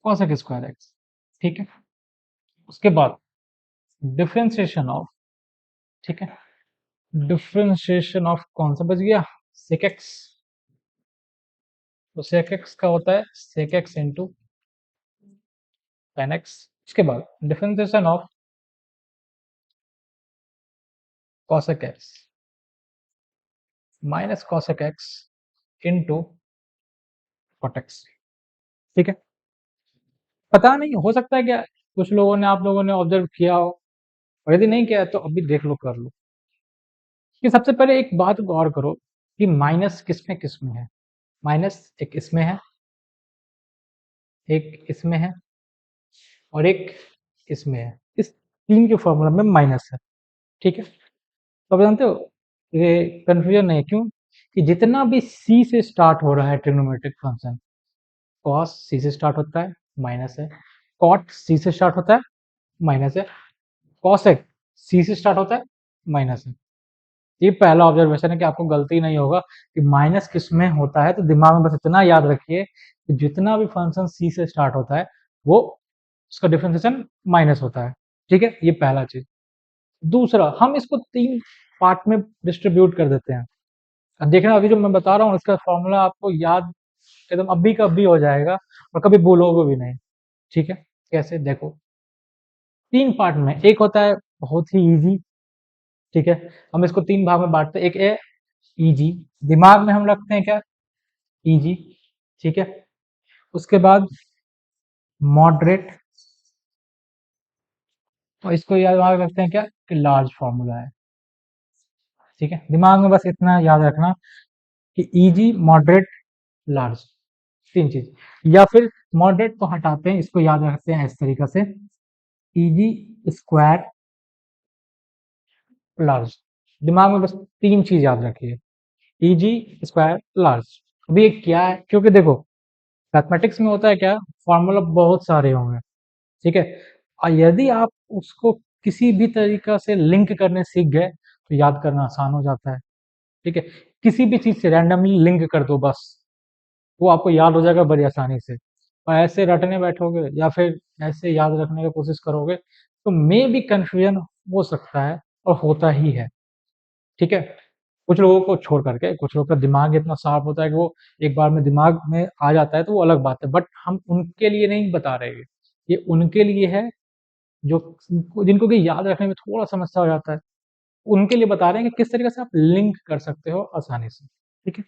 [SPEAKER 1] कॉसेक स्क्वायर एक्स। ठीक है, उसके बाद डिफरेंशिएशन ऑफ, ठीक है, डिफरेंशिएशन ऑफ कौन सा बच गया, सेक एक्स। तो सेक एक्स का होता है sec x into tan x. उसके बाद differentiation of cosec x minus cosec x into cot x. ठीक है, पता नहीं, हो सकता है क्या कुछ लोगों ने, आप लोगों ने ऑब्जर्व किया हो, और यदि नहीं किया है तो अभी देख लो, कर लो। कि सबसे पहले एक बात गौर करो कि माइनस किसमें किसमें है। माइनस एक इसमें है, एक इसमें है, और एक इसमें है। इस तीन के फॉर्मूला में माइनस है। ठीक है, तो आप जानते हो ये कंफ्यूजन नहीं है, क्यों, कि जितना भी सी से स्टार्ट हो रहा है ट्रिग्नोमेट्रिक फंक्शन, कॉस सी से स्टार्ट होता है, माइनस है, कॉट सी से स्टार्ट होता है, माइनस है, कॉसेक सी से स्टार्ट होता है, माइनस है। ये पहला ऑब्जर्वेशन है कि आपको गलती नहीं होगा कि माइनस किसमें होता है। तो दिमाग में बस इतना याद रखिए कि जितना भी फंक्शन सी से स्टार्ट होता है वो, उसका डिफरेंशिएशन माइनस होता है। ठीक है, ये पहला चीज। दूसरा, हम इसको 3 पार्ट में डिस्ट्रीब्यूट कर देते हैं। अब देखना, अभी जो मैं बता रहा हूँ इसका फॉर्मूला आपको याद एकदम अभी का अभी हो जाएगा, और कभी भूलोगे भी नहीं। ठीक है, कैसे देखो, 3 पार्ट में। एक होता है बहुत ही इजी, ठीक है, हम इसको 3 भाग में बांटते हैं। एक है इजी, दिमाग में हम रखते हैं क्या, इजी। ठीक है, उसके बाद मॉडरेट, और इसको याद रखते हैं क्या, कि लार्ज फॉर्मूला है। ठीक है, दिमाग में बस इतना याद रखना कि इजी, मॉडरेट, लार्ज, 3 चीज। या फिर मॉडरेट को हटाते हैं, इसको याद रखते हैं इस तरीके से, इजी स्क्वायर लार्ज। दिमाग में बस 3 चीज याद रखिए, इजी स्क्वायर लार्ज। अभी ये क्या है, क्योंकि देखो मैथमेटिक्स में होता है क्या, फॉर्मूला बहुत सारे होंगे। ठीक है, और यदि आप उसको किसी भी तरीका से लिंक करने सीख गए तो याद करना आसान हो जाता है। ठीक है, किसी भी चीज से रैंडमली लिंक कर दो बस, वो आपको याद हो जाएगा बड़ी आसानी से। और ऐसे रटने बैठोगे या फिर ऐसे याद रखने की कोशिश करोगे तो मे भी कंफ्यूजन हो सकता है, और होता ही है। ठीक है, कुछ लोगों को छोड़ करके, कुछ लोगों का दिमाग इतना शार्प होता है कि वो एक बार में दिमाग में आ जाता है, तो वो अलग बात है। बट हम उनके लिए नहीं बता रहे हैं, ये उनके लिए है जो, जिनको कि याद रखने में थोड़ा समस्या हो जाता है। उनके लिए बता रहे हैं कि किस तरीके से आप लिंक कर सकते हो आसानी से। ठीक है,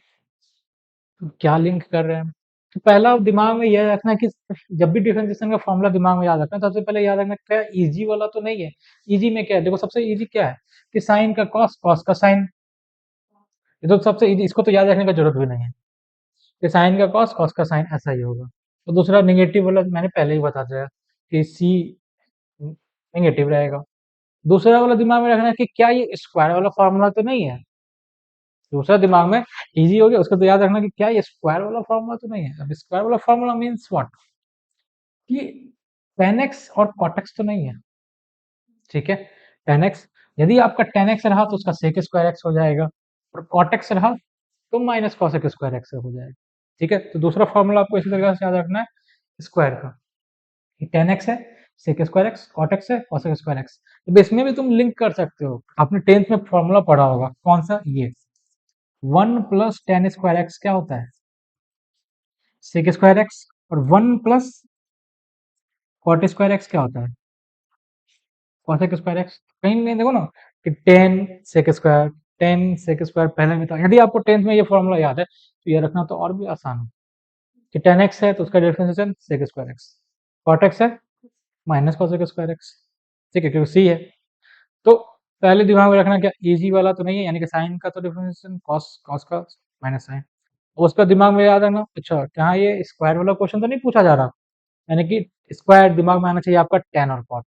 [SPEAKER 1] तो क्या लिंक कर रहे हैं हम, तो पहला दिमाग में यह रखना कि जब भी डिफरेंशिएशन का फॉर्मूला दिमाग में याद रखना, सबसे पहले याद रखना क्या इजी वाला तो नहीं है। इजी में क्या है, देखो सबसे इजी क्या है कि साइन का कॉस, कॉस का साइन। ये तो सबसे इजी, इसको तो याद रखने का जरूरत भी नहीं है कि साइन का कॉस, कॉस का साइन ऐसा ही होगा। तो दूसरा निगेटिव वाला मैंने पहले ही बता दिया कि सी नेगेटिव रहेगा। दूसरा वाला दिमाग में रखना है कि क्या ये स्क्वायर वाला फॉर्मूला तो नहीं है। दूसरा दिमाग में इजी हो गया, उसको तो याद रखना कि क्या ये स्क्वायर वाला फॉर्मूला तो नहीं है। अब स्क्वायर वाला फॉर्मूला मीन्स व्हाट, कि tan x और cot x तो नहीं है। ठीक है, tan x, यदि आपका tan x रहा तो उसका sec स्क्वायर x हो जाएगा, और cot x रहा तो माइनस cos स्क्वायर x हो जाएगा। ठीक है, तो दूसरा फॉर्मूला आपको इसी तरीके से याद रखना है स्क्वायर का, कि tan x है, sec square x, cot x है, cos स्क्वायर x। तो इसमें भी तुम लिंक कर सकते हो, आपने 10th में फॉर्मूला पढ़ा होगा, कौन सा, ये 1 प्लस tan स्क्वायर x क्या होता है, sec स्क्वायर x, और 1 प्लस cot स्क्वायर x क्या होता है, cosec स्क्वायर x। कहीं नहीं देखो ना कि tan sec square, tan sec square पहले भी था। यदि आपको 10th में ये फॉर्मूला याद है तो ये रखना तो और भी आसान है कि टेन एक्स है तो उसका differentiation sec square x, cot x है माइनस कॉसेक स्क्वायर एक्स। ठीक है, क्योंकि सी है। तो पहले दिमाग में रखना क्या इजी वाला तो नहीं है, यानी कि साइन का तो डिफरेंशिएशन कॉस, कॉस का माइनस साइन। उसका दिमाग में याद रखना, अच्छा क्या ये स्क्वायर वाला क्वेश्चन तो नहीं पूछा जा रहा, यानी कि स्क्वायर दिमाग में आना चाहिए आपका टेन और कॉट।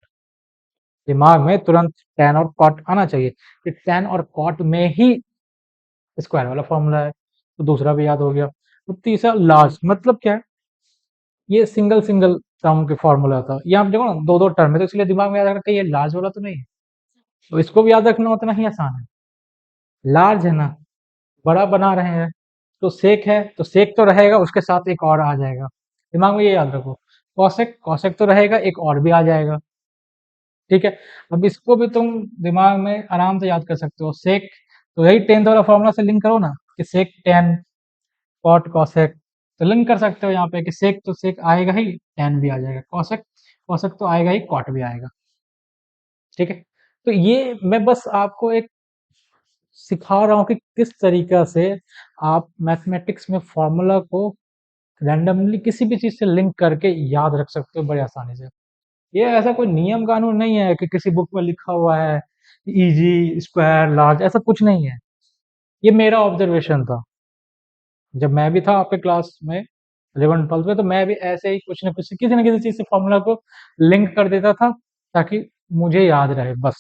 [SPEAKER 1] दिमाग में तुरंत tan और cot आना चाहिए कि tan और cot में ही स्क्वायर वाला फॉर्मूला है। तो दूसरा भी याद हो गया। तो तीसरा लार्ज मतलब क्या है, ये सिंगल सिंगल टर्म के फॉर्मूला था। ये आप देखो ना दो दो टर्म है, तो इसलिए दिमाग में याद रखना ये लार्ज वाला तो नहीं है। तो इसको भी याद रखना उतना ही आसान है। लार्ज है ना, बड़ा बना रहे हैं, तो सेक है तो सेक तो रहेगा, उसके साथ एक और आ जाएगा। दिमाग में ये याद रखो, कॉसेक, कॉसेक तो रहेगा, एक और भी आ जाएगा। ठीक है, अब इसको भी तुम दिमाग में आराम से याद कर सकते हो, सेक तो यही 10th वाला फॉर्मूला से लिंक करो ना कि सेक टेन कॉट कॉसेक। तो लिंक कर सकते हो यहाँ पे कि सेक तो सेक आएगा ही, टेन भी आ जाएगा, कॉसेक कॉसेक तो आएगा ही, कॉट भी आएगा। ठीक है, तो ये मैं बस आपको एक सिखा रहा हूँ कि किस तरीका से आप मैथमेटिक्स में फॉर्मूला को रैंडमली किसी भी चीज से लिंक करके याद रख सकते हो बड़ी आसानी से। ये ऐसा कोई नियम कानून नहीं है कि किसी बुक में लिखा हुआ है इजी स्क्वायर लार्ज, ऐसा कुछ नहीं है। ये मेरा ऑब्जर्वेशन था जब मैं भी था आपके क्लास में 11 12 में, तो मैं भी ऐसे ही कुछ ना कुछ किसी न किसी चीज से फॉर्मूला को लिंक कर देता था ताकि मुझे याद रहे बस।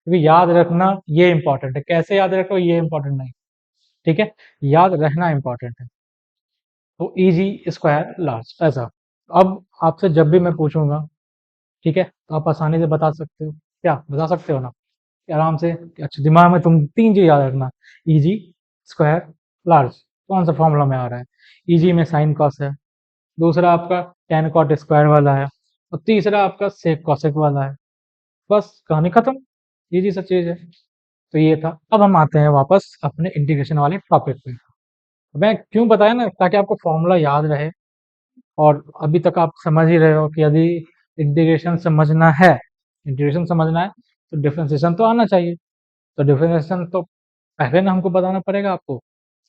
[SPEAKER 1] क्योंकि याद रखना ये इंपॉर्टेंट है, कैसे याद रखो ये इंपॉर्टेंट नहीं। ठीक है, याद रहना इंपॉर्टेंट है। तो इजी स्क्वायर लार्ज ऐसा। अब आपसे जब भी मैं पूछूंगा, ठीक है, तो आप आसानी से बता सकते हो, क्या बता सकते हो ना कि आराम से कि अच्छा दिमाग में तुम तीन चीज याद रखना, इजी स्क्वायर लार्ज, कौन सा फॉर्मूला में आ रहा है। इजी में साइन कॉस है, दूसरा आपका टेन कॉट स्क्वायर वाला है, और तीसरा आपका सेक कॉसेक वाला है। बस कहानी खत्म, इजी सा चीज है। तो ये था। अब हम आते हैं वापस अपने इंटीग्रेशन वाले टॉपिक पे। मैं क्यों बताया ना, ताकि आपको फॉर्मूला याद रहे। और अभी तक आप समझ ही रहे हो कि यदि इंटीग्रेशन समझना है, इंटीग्रेशन समझना है तो डिफरेंशिएशन तो आना चाहिए। तो डिफरेंशिएशन तो पहले ना हमको बताना पड़ेगा आपको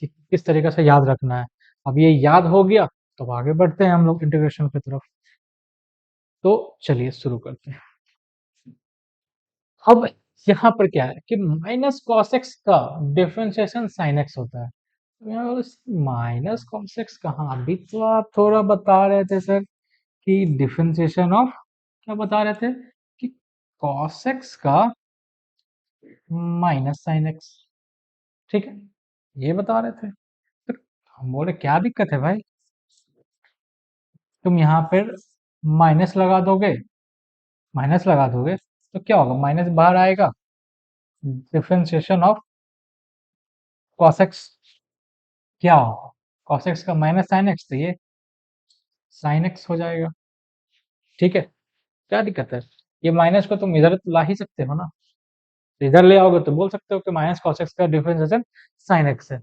[SPEAKER 1] कि किस तरीके से याद रखना है। अब ये याद हो गया तो आगे बढ़ते हैं हम लोग इंटीग्रेशन की तरफ। तो चलिए शुरू करते हैं। अब यहाँ पर क्या है कि माइनस कॉस एक्स का डिफरेंशिएशन साइन एक्स होता है। माइनस कॉस एक्स कहाँ, अभी तो आप थोड़ा बता रहे थे सर कि डिफरेंशिएशन ऑफ, क्या बता रहे थे कि कॉस एक्स का माइनस साइन एक्स। ठीक है, ये बता रहे थे। तो हम बोले क्या दिक्कत है भाई, तुम यहाँ पर माइनस लगा दोगे, माइनस लगा दोगे तो क्या होगा, माइनस बाहर आएगा, डिफरेंशिएशन ऑफ कॉस एक्स क्या होगा, कॉस एक्स का माइनस साइन एक्स, तो ये साइन एक्स हो जाएगा। ठीक है, क्या दिक्कत है, ये माइनस को तुम इधर ला ही सकते हो ना, तो इधर ले आओगे तो बोल सकते हो कि माइनस कॉस एक्स का डिफरेंशिएशन साइन एक्स है।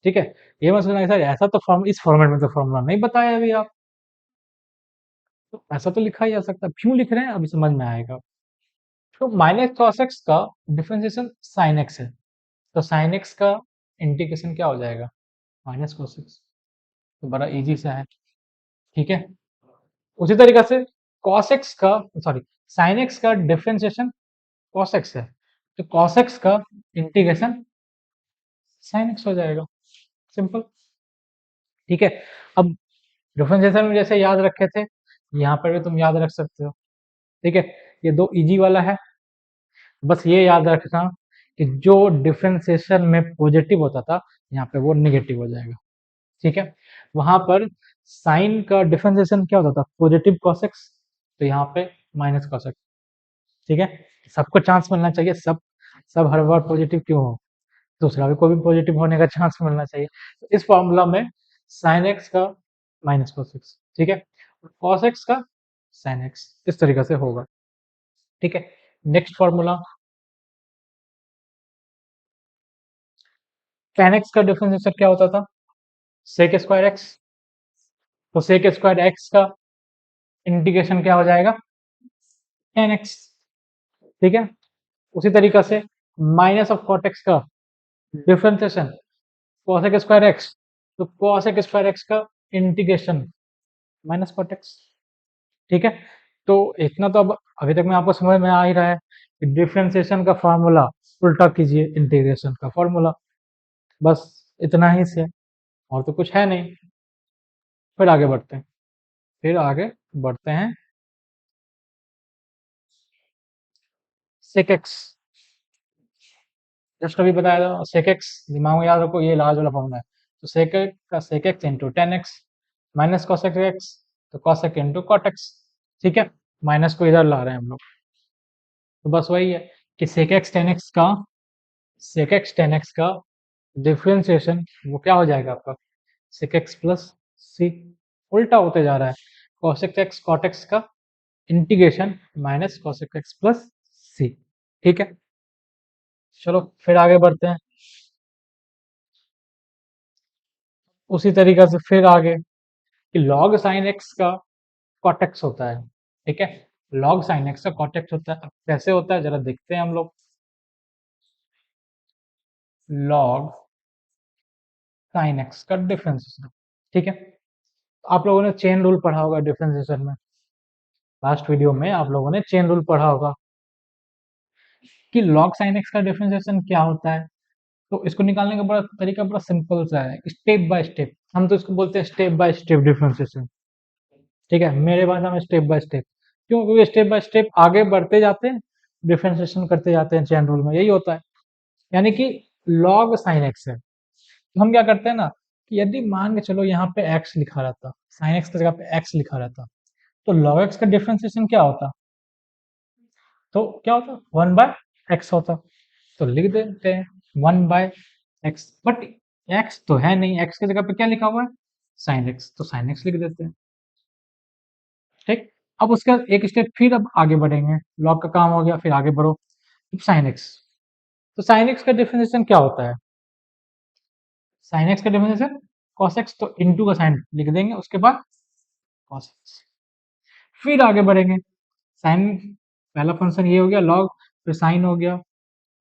[SPEAKER 1] ठीक है, ये मत सोचना सर ऐसा तो फॉर्म, इस फॉर्मेट में तो फॉर्मूला नहीं बताया अभी आप, तो ऐसा तो लिखा ही जा सकता है, क्यों लिख रहे हैं अभी समझ में आएगा। तो माइनस कॉस एक्स का डिफरेंशिएशन साइन एक्स है, तो साइन एक्स का इंटीग्रेशन क्या हो जाएगा, माइनस कॉस एक्स। तो बड़ा इजी सा है। ठीक है, उसी तरीका से cos x का, सॉरी, sin x का डिफरेंशिएशन cos x है, तो cos x का इंटीग्रेशन sin x हो जाएगा, सिंपल। ठीक है, अब डिफरेंशिएशन में जैसे याद रखे थे, यहाँ पर भी तुम याद रख सकते हो। ठीक है, ये दो इजी वाला है, बस ये याद रखना कि जो डिफरेंशिएशन में पॉजिटिव होता था, यहाँ पे वो निगेटिव हो जाएगा। ठीक है, वहां पर साइन का डिफरेंशिएशन क्या होता था, पॉजिटिव cos x, तो यहाँ पे माइनस cos x। ठीक है, सबको चांस मिलना चाहिए, सब सब हर बार पॉजिटिव क्यों हो, दूसरा भी कोई भी पॉजिटिव होने का चांस मिलना चाहिए। तो इस फॉर्मूला में साइन एक्स का माइनस cos x, ठीक है, cos x का sin x, इस तरीके से होगा। ठीक है, नेक्स्ट फॉर्मूला, tan x का डिफरेंशिएशन क्या होता था, sec स्क्वायर x, तो sec स्क्वायर x का इंटीग्रेशन क्या हो जाएगा, tan x। ठीक है, उसी तरीका से माइनस ऑफ cot x का डिफरेंशिएशन cosec स्क्वायर x, तो cosec स्क्वायर x का इंटीग्रेशन माइनस cot x। ठीक है, तो इतना तो अब अभी तक में आपको समझ में आ ही रहा है कि डिफरेंशिएशन का फॉर्मूला उल्टा कीजिए इंटीग्रेशन का फॉर्मूला, बस इतना ही से, और तो कुछ है नहीं। फिर आगे बढ़ते हैं, फिर आगे बढ़ते हैं, sec x, जस्ट अभी बताया था sec x, दिमाग में याद रखो ये लार्ज वाला फॉर्मूला है, तो sec x का sec x into tan x minus cosec x, तो cosec इंटू cot x। ठीक है, माइनस को इधर ला रहे हैं हम लोग, तो बस वही है कि sec x tan x का, sec x tan x का डिफरेंशिएशन वो क्या हो जाएगा आपका, sec x प्लस c, उल्टा होते जा रहा है, cosec x cot x का integration minus cosec x plus c। ठीक है, चलो फिर आगे बढ़ते हैं, उसी तरीका से फिर आगे कि log sin x का cot x होता है। ठीक है, log sin x का cot x होता है, अब कैसे होता है जरा देखते हैं हम लोग, log sin x का डिफरेंशिएशन। ठीक है, आप लोगों ने चेन रूल पढ़ा होगा डिफरेंशिएशन में, लास्ट वीडियो में आप लोगों ने चेन रूल पढ़ा होगा कि log sin x का डिफरेंशिएशन क्या होता है। तो इसको निकालने का बड़ा तरीका बड़ा सिंपल सा है, स्टेप बाय स्टेप, हम तो इसको बोलते हैं स्टेप बाय स्टेप डिफरेंशिएशन। ठीक है, मेरे भाषा में स्टेप बाय स्टेप, क्यों, क्योंकि स्टेप बाय स्टेप आगे बढ़ते जाते हैं, डिफरेंशिएशन करते जाते हैं, चेन रूल में यही होता है। यानी कि log sin x है, तो हम क्या करते हैं ना, कि यदि मान के चलो यहाँ पे x लिखा रहता, sin x की जगह पे x लिखा रहता, तो log x का डिफरेंशिएशन क्या होता, तो क्या होता, वन बाय एक्स होता, तो लिख देते हैं one by x, but x तो है नहीं, एक्स की जगह पे क्या लिखा हुआ है, साइन एक्स, तो साइन एक्स लिख देते हैं। ठीक, अब उसके बाद एक स्टेप फिर अब आगे बढ़ेंगे, लॉग का काम हो गया, फिर आगे बढ़ो, साइन एक्स, तो साइन एक्स का डिफरेंशिएशन क्या होता है, साइन एक्स का डिफरेंशिएशन कॉस एक्स, तो इनटू का साइन लिख देंगे, उसके बाद कॉस एक्स, फिर आगे बढ़ेंगे, साइन, पहला फंक्शन ये हो गया लॉग, फिर साइन हो गया,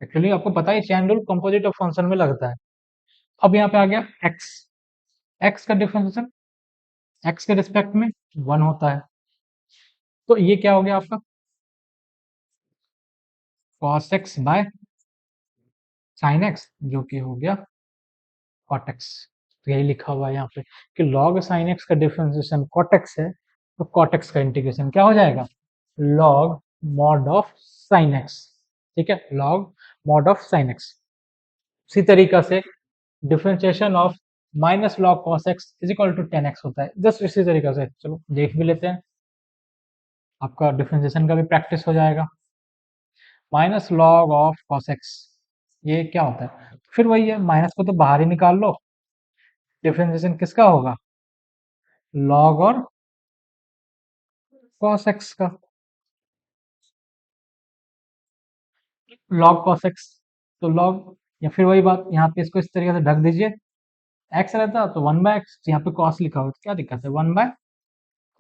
[SPEAKER 1] एक्चुअली आपको पता है chain rule composite of function में लगता है। अब यहाँ पे आ गया एक्स, एक्स का डिफरेंशिएशन एक्स के रिस्पेक्ट में वन होता है, तो ये क्या हो गया आपका cos x by sin x, जो कि हो गया cot x। तो यही लिखा हुआ है यहाँ पे कि log sin x का डिफरेंशिएशन cot x है, तो cot x का इंटीग्रेशन क्या हो जाएगा, log mod of sin x। ठीक है, log mod of sin x। उसी तरीका से differentiation of minus log cos x is equal to tan x होता है, जस्ट इसी तरीका से, चलो देख भी लेते हैं, आपका डिफरेंशिएशन का भी प्रैक्टिस हो जाएगा। Minus log of cos x, ये क्या होता है, फिर वही है, माइनस को तो बाहर ही निकाल लो, डिफरेंशिएशन किसका होगा, लॉग और cos x का, लॉग cos x, तो लॉग, या फिर वही बात, यहाँ पे इसको इस तरीके से ढक दीजिए, x रहता तो वन बाय एक्स, यहाँ पे cos लिखा हो तो क्या दिक्कत है, वन बाय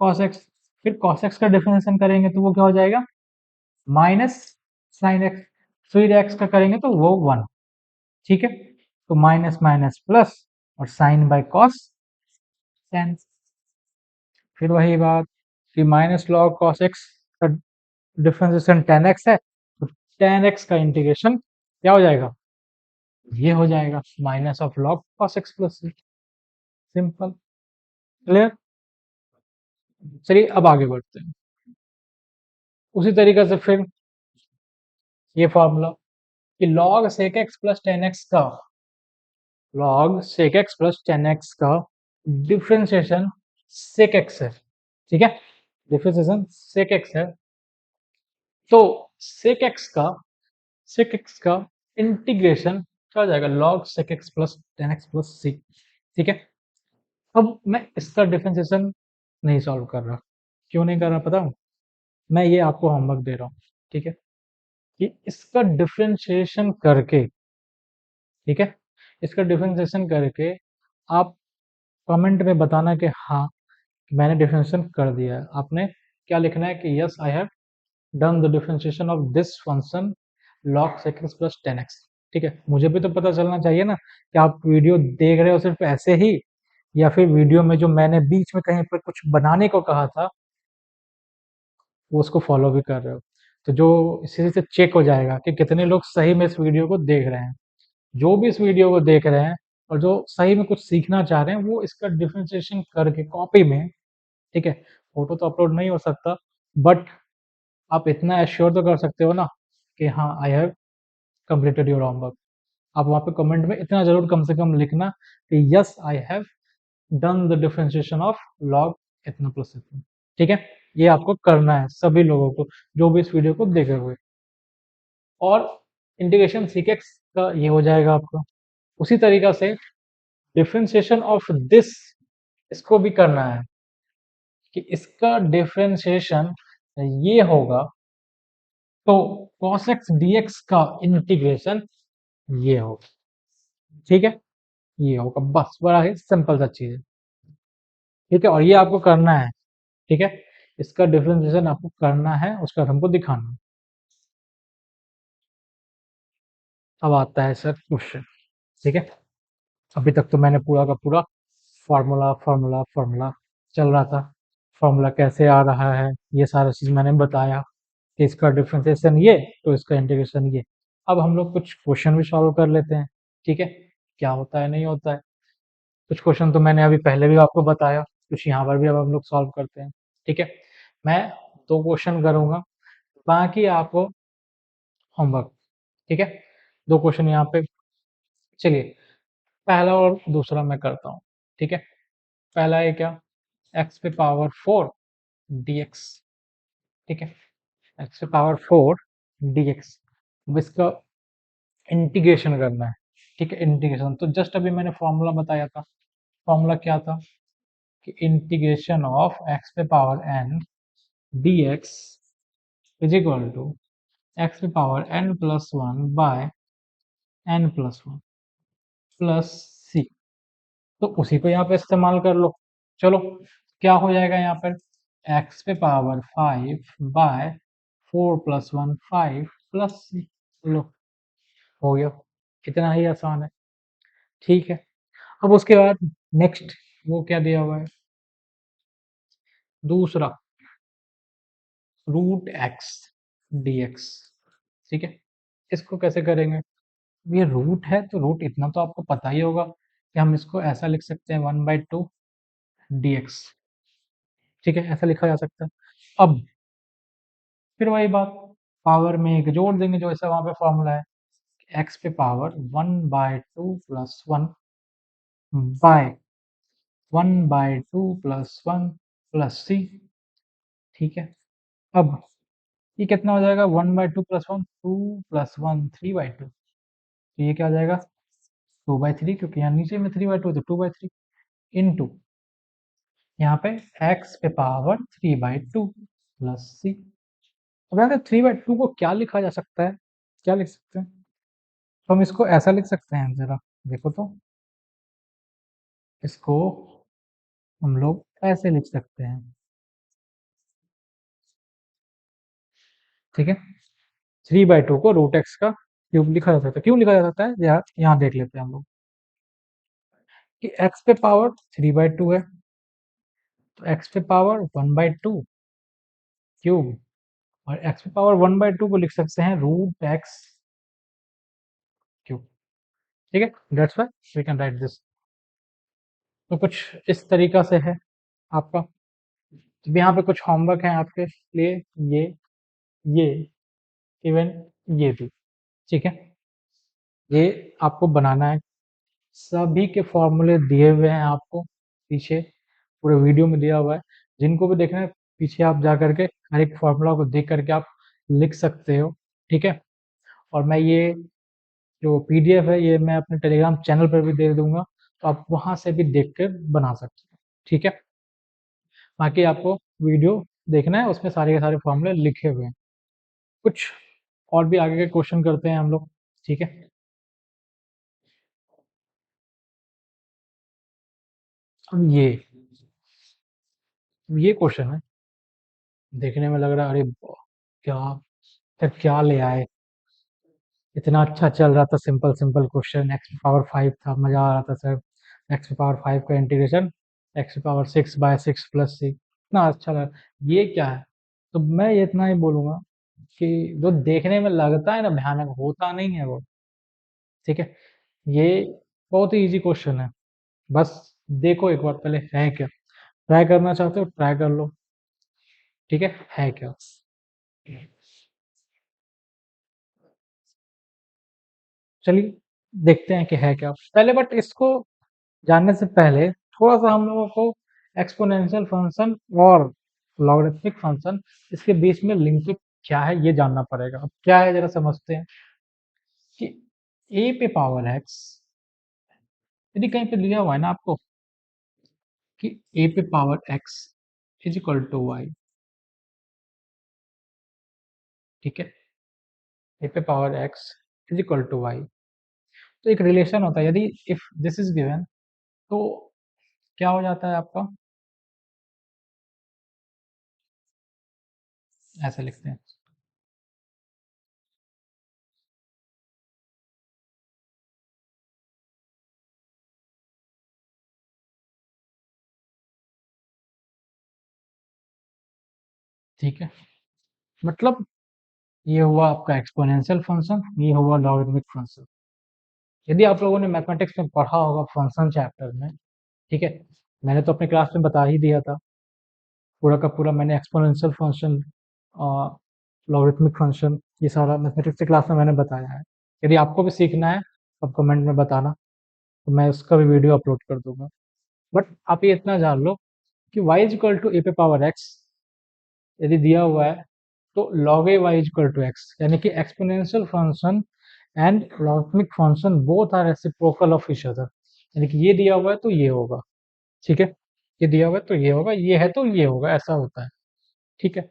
[SPEAKER 1] cos x, फिर cos x का डिफरेंशिएशन करेंगे तो वो क्या हो जाएगा, माइनस साइन x, फिर x का करेंगे तो वो वन। ठीक है, तो माइनस माइनस प्लस और साइन बाय कॉस 10। फिर वही बात कि माइनस लॉग कॉस एक्स का डिफरेंशिएशन 10x है, तो 10x का इंटीग्रेशन क्या हो जाएगा, ये हो जाएगा minus of log cos x plus c. Simple, clear. चलिए अब आगे बढ़ते हैं। उसी तरीके से फिर ये फॉर्मूला कि log sec x plus 10x का log sec x plus 10x का डिफरेंशिएशन sec x है, ठीक है, डिफरेंशिएशन sec x है, तो sec x का इंटीग्रेशन क्या हो जाएगा, log sec x plus 10x plus c, ठीक है। अब मैं इसका डिफरेंशिएशन नहीं सॉल्व कर रहा, क्यों नहीं कर रहा पता हूँ, मैं ये आपको होमवर्क दे रहा हूँ, ठीक है, कि इसका डिफरेंशिएशन करके, ठीक है, इसका डिफरेंशिएशन करके आप कमेंट में बताना कि हाँ मैंने डिफरेंशिएशन कर दिया है। आपने क्या लिखना है कि yes I have done the differentiation of this function log sec x plus 10x, ठीक है। मुझे भी तो पता चलना चाहिए ना कि आप वीडियो देख रहे हो सिर्फ ऐसे ही, या फिर वीडियो में जो मैंने बीच में कहीं पर कुछ बनाने को कहा था वो उसको फॉलो भी कर रहे हो। तो जो इसी से चेक हो जाएगा कि कितने लोग सही में इस वीडियो को देख रहे हैं। जो भी इस वीडियो को देख रहे हैं और जो सही में कुछ सीखना चाह रहे हैं वो इसका डिफरेंशिएशन करके कॉपी में, ठीक है, फोटो तो अपलोड नहीं हो सकता बट आप इतना एश्योर तो कर सकते हो ना कि हाँ I have completed your homework. आप वहाँ पे कमेंट में इतना जरूर कम से कम लिखना कि yes I have done the differentiation of log इतना प्लस इतना, ठीक है। ये आपको करना है सभी लोगों को जो भी इस वीडियो को देखे हुए, और इंटीग्रेशन सीकेक्स का ये हो जाएगा आपका। उसी तरीका से डिफरेंशिएशन ऑफ दिस, इसको भी करना है कि इसका डिफरेंशिएशन ये होगा, तो cos x dx का इंटीग्रेशन ये होगा, ठीक है, ये होगा, बस बड़ा ही सिंपल सा चीज है, ठीक है। और ये आपको करना है, ठीक है, इसका डिफरेंशिएशन आपको करना है, उसका हमको दिखाना है। अब आता है सर क्वेश्चन, ठीक है। अभी तक तो मैंने पूरा का पूरा फार्मूला फार्मूला फार्मूला चल रहा था, फार्मूला कैसे आ रहा है ये सारा चीज मैंने बताया कि इसका डिफरेंशिएशन ये, तो इसका इंटीग्रेशन ये। अब हम लोग कुछ क्वेश्चन भी सॉल्व कर लेते हैं, ठीक है, क्या होता है नहीं होता है। कुछ क्वेश्चन तो मैंने अभी पहले भी आपको बताया, कुछ यहाँ पर भी अब हम लोग सॉल्व करते हैं, ठीक है। मैं 2 क्वेश्चन करूंगा, बाकी आपको होमवर्क, ठीक है। 2 क्वेश्चन यहाँ पे, चलिए पहला और दूसरा मैं करता हूँ, ठीक है। पहला है क्या, एक्स पे पावर 4 dx, ठीक है, एक्स पे पावर 4 dx, अब इसका इंटीग्रेशन करना है, ठीक है। इंटीग्रेशन तो जस्ट अभी मैंने फॉर्मूला बताया था, फॉर्मूला क्या था कि इंटीग्रेशन ऑफ एक्स पे power n dx is equal to X पे power n plus 1 by n plus 1 plus C, तो उसी को यहाँ पे इस्तेमाल कर लो। चलो क्या हो जाएगा यहाँ पर, एक्स पे पावर 5 बाय 4 प्लस 1 5 प्लस सी, लो हो गया, इतना ही आसान है, ठीक है। अब उसके बाद नेक्स्ट वो क्या दिया हुआ है, दूसरा रूट एक्स डी एक्स, ठीक है। इसको कैसे करेंगे, ये रूट है तो रूट इतना तो आपको पता ही होगा कि हम इसको ऐसा लिख सकते हैं 1/2 dx, ठीक है, ऐसा लिखा जा सकता है। अब फिर वही बात, पावर में एक जोड़ देंगे जो ऐसा वहां पे फॉर्मूला है, एक्स पे power 1/2 plus 1 by 1/2 plus 1 plus C, ठीक है। अब ये कितना हो जाएगा, 1/2 प्लस 1 2 प्लस 1 3/2, तो ये क्या हो जाएगा 2/3, क्योंकि यहाँ नीचे में 3/2 तो 2/3 इंटू यहाँ पे x पे पावर 3/2 प्लस सी। अब यहाँ 3/2 को क्या लिखा जा सकता है, क्या लिख सकते हैं, तो हम इसको ऐसा लिख सकते हैं, जरा देखो तो, इसको हम लोग ऐसे लिख सकते हैं, ठीक है। 3/2 को रूट एक्स का क्यूब लिखा जा सकता है, क्यों लिखा जा सकता है, यहाँ देख लेते हैं हम लोग कि x पे पावर 3/2 है, तो एक्स पे पावर 1/2 क्यूब, और एक्स पे पावर 1/2 को लिख सकते हैं रूट एक्स क्यूब। ठीक है, that's why we can write this. तो कुछ इस तरीका से है आपका। तो यहाँ पे कुछ होमवर्क है आपके लिए, ये ये इवन ये भी। ठीक है, ये आपको बनाना है। सभी के फॉर्मूले दिए हुए हैं आपको पीछे, पूरे वीडियो में दिया हुआ है। जिनको भी देखना है पीछे आप जा करके हर एक फॉर्मूला को देख करके आप लिख सकते हो। ठीक है, और मैं ये जो पीडीएफ है ये मैं अपने टेलीग्राम चैनल पर भी दे दूंगा, तो आप वहां से भी देख कर बना सकते हो। ठीक है, बाकी आपको वीडियो देखना है, उसमें सारे के सारे फॉर्मूले लिखे हुए हैं। कुछ और भी आगे के क्वेश्चन करते हैं हम लोग। ठीक है, अब ये क्वेश्चन है, देखने में लग रहा है अरे क्या क्या ले आए, इतना अच्छा चल रहा था, simple simple question, x power 5 था, मजा आ रहा था सर, एक्स पावर 5 का इंटीग्रेशन एक्स पावर 6/6 + c, इतना अच्छा लगा। ये क्या है? तो मैं ये इतना ही बोलूंगा कि जो देखने में लगता है ना भयानक, होता नहीं है वो। ठीक है, ये बहुत ही इजी क्वेश्चन है, बस देखो एक बार पहले है क्या, ट्राई करना चाहते हो ट्राई कर लो। ठीक है क्या? चलिए देखते हैं कि है क्या पहले, बट इसको जानने से पहले थोड़ा सा हम लोगों को एक्सपोनेंशियल फंक्शन और लॉगरिथमिक फंक्शन, इसके बीच में लिंक क्या है ये जानना पड़ेगा। अब क्या है जरा समझते हैं कि ए पे पावर एक्स, यदि कहीं पे दिया हुआ है ना आपको कि ए पे power x is equal to y, ठीक है, ए पे power x is equal to y, तो एक रिलेशन होता है, यदि इफ दिस इज गिवन तो क्या हो जाता है आपका, ऐसे लिखते हैं। ठीक है, मतलब ये हुआ आपका एक्सपोनेंशियल फंक्शन, ये हुआ लॉगरिथमिक फंक्शन। यदि आप लोगों ने मैथमेटिक्स में पढ़ा होगा फंक्शन चैप्टर में, ठीक है, मैंने तो अपने क्लास में बता ही दिया था, पूरा का पूरा मैंने एक्सपोनेंशियल फंक्शन, लॉगरिथमिक फंक्शन, ये सारा मैथमेटिक्स की क्लास में मैंने बताया है। यदि आपको भी सीखना है आप कमेंट में बताना, तो मैं उसका भी वीडियो अपलोड कर दूंगा। बट आप ये इतना जान लो कि y इज इक्वल टू ए पे पावर x यदि दिया हुआ है, तो log a y is equal to x, यानी कि exponential function and logarithmic function both are reciprocal of each other, यानी कि ये दिया हुआ है तो ये होगा। ठीक है, ये दिया हुआ है तो ये होगा, ये है तो ये होगा, ऐसा होता है। ठीक है,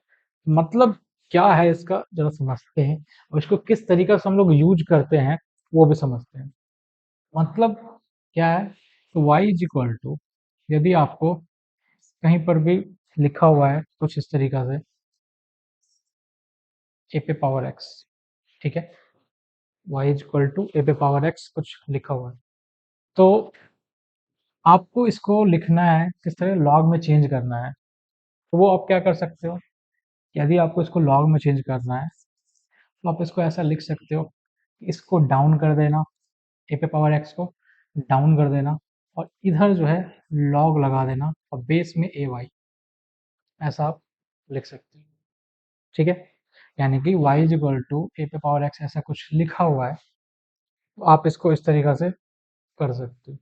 [SPEAKER 1] मतलब क्या है इसका जरा समझते हैं, और इसको किस तरीके से हम लोग यूज करते हैं वो भी समझते हैं। मतलब क्या है, तो y इज इक्वल टू, यदि आपको कहीं पर भी लिखा हुआ है कुछ इस तरीका से ए पे पावर x, ठीक है, y इज इक्वल टू ए पे पावर x कुछ लिखा हुआ है, तो आपको इसको लिखना है किस तरह, लॉग में चेंज करना है। तो वो आप क्या कर सकते हो, यदि आपको इसको लॉग में चेंज करना है तो आप इसको ऐसा लिख सकते हो, इसको डाउन कर देना, ए पे पावर एक्स को डाउन कर देना, और इधर जो है लॉग लगा देना, और बेस में ए वाई, ऐसा आप लिख सकते हो। ठीक है, यानी कि y इज इक्वल टू ए पे पावर एक्स ऐसा कुछ लिखा हुआ है, तो आप इसको इस तरीका से कर सकते हो।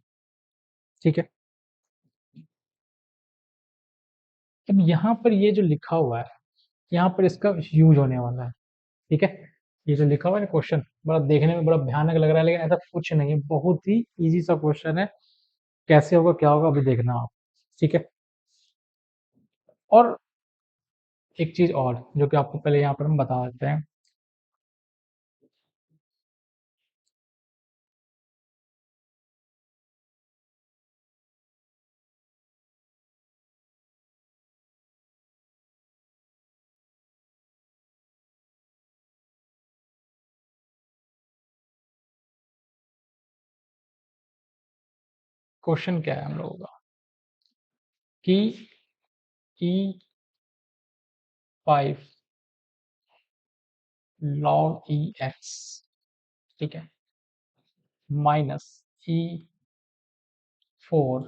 [SPEAKER 1] ठीक है, अब यहाँ पर ये जो लिखा हुआ है, यहाँ पर इसका यूज होने वाला है। ठीक है, ये जो लिखा हुआ है क्वेश्चन बड़ा देखने में बड़ा भयानक लग रहा है, लेकिन ऐसा कुछ नहीं है, बहुत ही इजी सा क्वेश्चन है। कैसे होगा क्या होगा अभी देखना आप। ठीक है, और एक चीज और जो कि आपको पहले यहाँ पर हम बता देते हैं। क्वेश्चन क्या है हम लोगों का कि E5 log EX, ठीक है, minus E4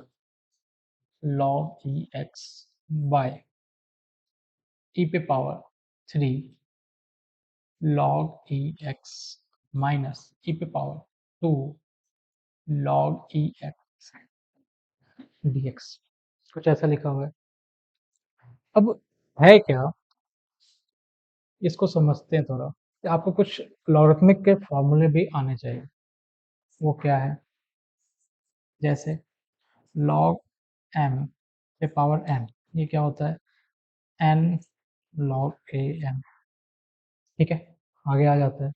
[SPEAKER 1] log EX by e पे power 3 log EX minus e पे पावर 2 log EX dx, कुछ ऐसा लिखा हुआ है। अब है क्या, इसको समझते हैं थोड़ा। आपको कुछ लॉगरिथमिक के फॉर्मूले भी आने चाहिए। वो क्या है, जैसे log m पे पावर n, ये क्या होता है n log a m, ठीक है, आगे आ जाता है।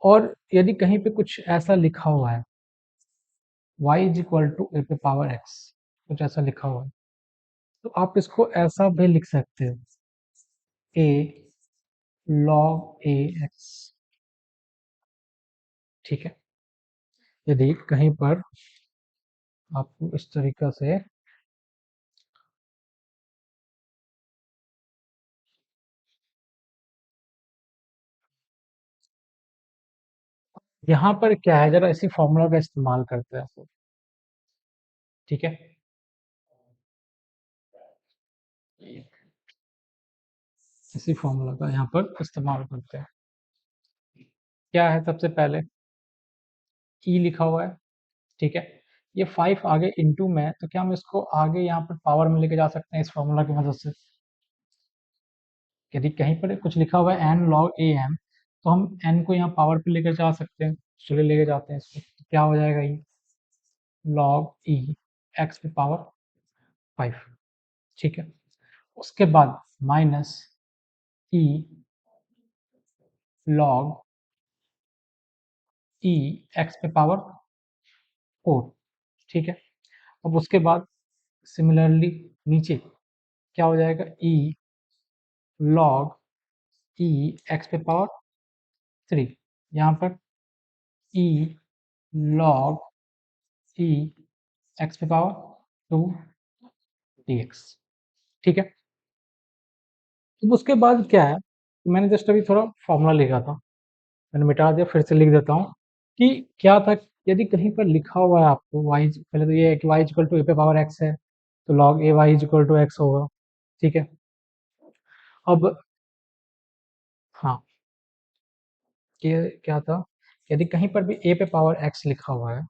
[SPEAKER 1] और यदि कहीं पे कुछ ऐसा लिखा हुआ है y इज इक्वल टू ए पे पावर x, कुछ ऐसा लिखा हुआ है, तो आप इसको ऐसा भी लिख सकते हो a log a x, ठीक है। यदि कहीं पर आपको इस तरीका से यहाँ पर क्या है, जरा इसी फॉर्मूला का इस्तेमाल करते हैं आप, ठीक है। इसी फॉर्मूला का यहाँ पर इस्तेमाल करते हैं। क्या है, सबसे पहले ई लिखा हुआ है, ठीक है। ये 5 आगे इनटू में है, तो क्या हम इसको आगे यहाँ पर पावर में लेके जा सकते हैं इस फॉर्मूला की मदद से। यदि कहीं पर कुछ लिखा हुआ है एन लॉग ए एम, तो हम एन को यहाँ पावर पे लेकर जा सकते हैं। चलिए लेके जाते हैं इसको, तो क्या हो जाएगा, ये लॉग ई एक्स पे पावर 5, ठीक है। उसके बाद माइनस ई लॉग ई एक्स पे पावर 4, ठीक है। अब उसके बाद सिमिलरली नीचे क्या हो जाएगा, ई लॉग ई एक्स पे पावर 3, यहाँ पर ई लॉग ई एक्स पे पावर 2 dx, ठीक है। अब उसके बाद क्या है, मैंने जस्ट अभी थोड़ा फॉर्मूला लिखा था, मैंने मिटा दिया, फिर से लिख देता हूँ कि क्या था। यदि कहीं पर लिखा हुआ है आपको y, पहले तो ये है कि y इक्वल टू ए पे पावर x है, तो log a y equal to x होगा, ठीक है। अब हाँ, ये क्या था, यदि कहीं पर भी a पे पावर x लिखा हुआ है,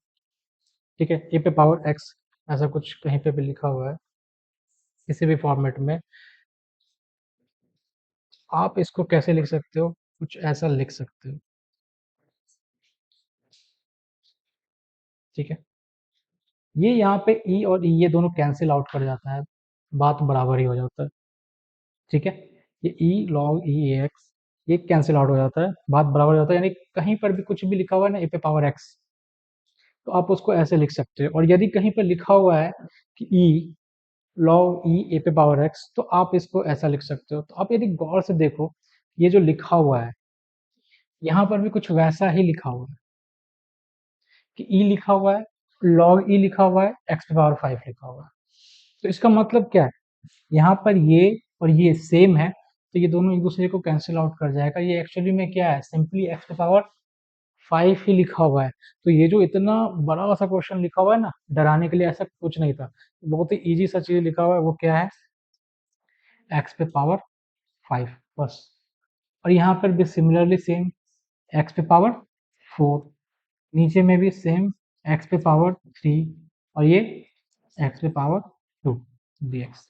[SPEAKER 1] ठीक है, a पे पावर x ऐसा कुछ कहीं पे भी लिखा हुआ है किसी भी फॉर्मेट में, आप इसको कैसे लिख सकते हो, कुछ ऐसा लिख सकते हो, ठीक है। ये यहाँ पे ई और ई ये दोनों कैंसिल आउट कर जाता है, बात बराबर ही हो जाता है, ठीक है। ये ई लॉग ई एक्स ये कैंसिल आउट हो जाता है, बात बराबर हो जाता है। यानी कहीं पर भी कुछ भी लिखा हुआ है ना ए पे पावर एक्स, तो आप उसको ऐसे लिख सकते हो। और यदि कहीं पर लिखा हुआ है कि ई लॉग ई ए पे पावर एक्स, तो आप इसको ऐसा लिख सकते हो। तो आप यदि गौर से देखो, ये जो लिखा हुआ है यहाँ पर भी कुछ वैसा ही लिखा हुआ है कि ई लिखा हुआ है, लॉग ई लिखा हुआ है, एक्स पे पावर 5 लिखा हुआ है। तो इसका मतलब क्या है, यहाँ पर ये और ये सेम है, तो ये दोनों एक दूसरे को कैंसिल आउट कर जाएगा। ये एक्चुअली में क्या है, सिंपली एक्स पे पावर 5 ही लिखा हुआ है। तो ये जो इतना बड़ा सा क्वेश्चन लिखा हुआ है ना, डराने के लिए ऐसा कुछ नहीं था, बहुत ही इजी सा चीज लिखा हुआ है। वो क्या है, एक्स पे पावर 5 बस। और यहाँ पर भी सिमिलरली सेम एक्स पे पावर 4, नीचे में भी सेम एक्स पे पावर 3, और ये एक्स पे पावर 2 dx।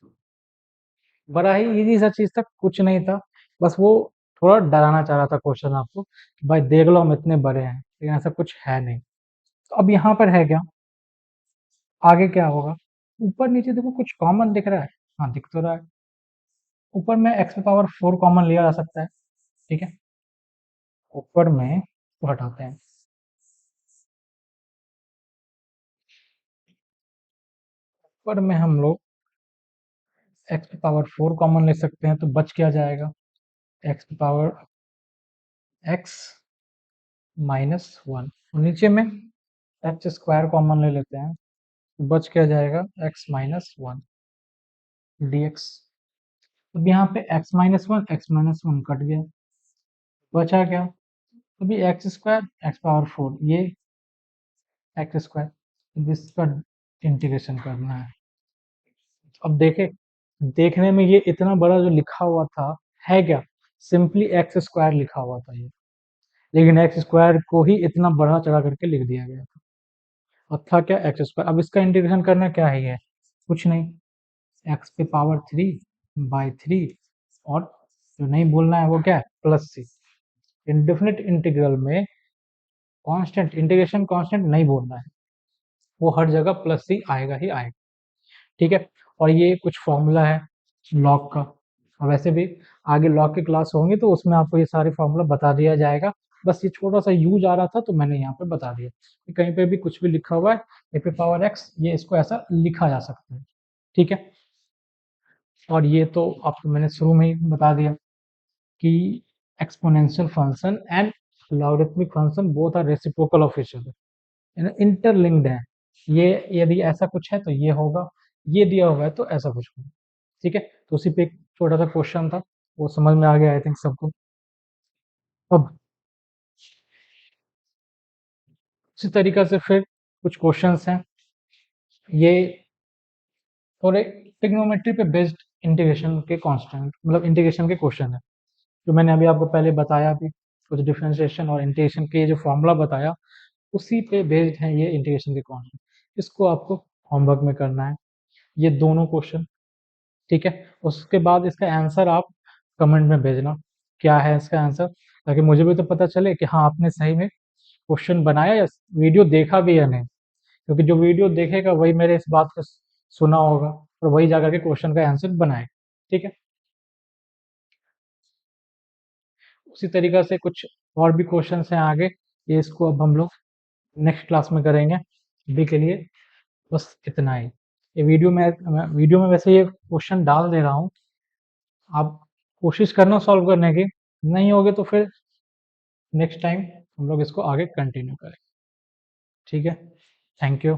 [SPEAKER 1] बड़ा ही इजी सा चीज था, कुछ नहीं था, बस वो थोड़ा डराना चाह रहा था क्वेश्चन आपको कि भाई देख लो हम इतने बड़े हैं, लेकिन ऐसा कुछ है नहीं। तो अब यहाँ पर है क्या, आगे क्या होगा, ऊपर नीचे देखो कुछ कॉमन दिख रहा है, हाँ दिख तो रहा है। ऊपर में एक्स पे पावर 4 कॉमन लिया जा सकता है, ठीक है। ऊपर में तो हटाते हैं, ऊपर में हम लोग एक्स पे पावर 4 कॉमन ले सकते हैं, तो बच क्या जाएगा, एक्स पे पावर एक्स माइनस 1, और नीचे में एक्स स्क्वायर कॉमन ले लेते हैं, तो बच क्या जाएगा, एक्स माइनस 1। dx। अब यहाँ पे x-1 कट गया, बचा क्या? अभी एक्स स्क्वायर एक्स पावर 4, ये एक्स स्क्वायर, इसका इंटीग्रेशन करना है। अब देखे, देखने में ये इतना बड़ा जो लिखा हुआ था है क्या, सिंपली एक्स स्क्वायर लिखा हुआ था ये, लेकिन एक्स स्क्वायर को ही इतना बढ़ा चढ़ा करके लिख दिया गया था, और था क्या, एक्स स्क्वायर। अब इसका इंटीग्रेशन करना क्या है, ये कुछ नहीं, एक्स पे पावर 3/3, और जो नहीं बोलना है वो क्या है, +c। इंडेफिनिट इंटीग्रल में कांस्टेंट, इंटीग्रेशन कांस्टेंट नहीं बोलना है, वो हर जगह +c आएगा ही आएगा, ठीक है। और ये कुछ फॉर्मूला है लॉग का, और वैसे भी आगे लॉग की क्लास होंगी तो उसमें आपको ये सारे फॉर्मूला बता दिया जाएगा। बस ये छोटा सा यूज आ रहा था तो मैंने यहाँ पे बता दिया कि कहीं पे भी कुछ भी लिखा हुआ है ए पे पावर एक्स, ये इसको ऐसा लिखा जा सकता है, ठीक है। और ये तो आपको मैंने शुरू में ही बता दिया कि exponential function and logarithmic function both are reciprocal of each other, interlinked है। ये यदि ऐसा कुछ है तो ये होगा, ये दिया हुआ है तो ऐसा कुछ होगा, ठीक है। तो उसी पे एक छोटा सा क्वेश्चन था, वो समझ में आ गया आई थिंक सबको। अब उसी तरीका से फिर कुछ क्वेश्चंस हैं, ये थोड़े ट्रिग्नोमेट्री पे बेस्ड इंटीग्रेशन के कांस्टेंट, मतलब इंटीग्रेशन के क्वेश्चन है, जो मैंने अभी आपको पहले बताया भी, कुछ डिफरेंशिएशन और इंटीग्रेशन के जो फॉर्मूला बताया उसी पे बेस्ड है ये इंटीग्रेशन के कांस्टेंट। इसको आपको होमवर्क में करना है, ये दोनों क्वेश्चन, ठीक है। उसके बाद इसका आंसर आप कमेंट में भेजना, क्या है इसका आंसर, ताकि मुझे भी तो पता चले कि हाँ आपने सही में क्वेश्चन बनाया या वीडियो देखा भी या नहीं, क्योंकि जो वीडियो देखेगा वही मेरे इस बात को सुना होगा और वही जाकर के क्वेश्चन का आंसर बनाए, ठीक है। उसी तरीका से कुछ और भी क्वेश्चन हैं आगे, ये इसको अब हम लोग नेक्स्ट क्लास में करेंगे। अभी के लिए बस इतना ही। ये वीडियो में वैसे ये क्वेश्चन डाल दे रहा हूँ, आप कोशिश करना सॉल्व करने की, नहीं होगे तो फिर नेक्स्ट टाइम हम लोग इसको आगे कंटिन्यू करें, ठीक है। Thank you.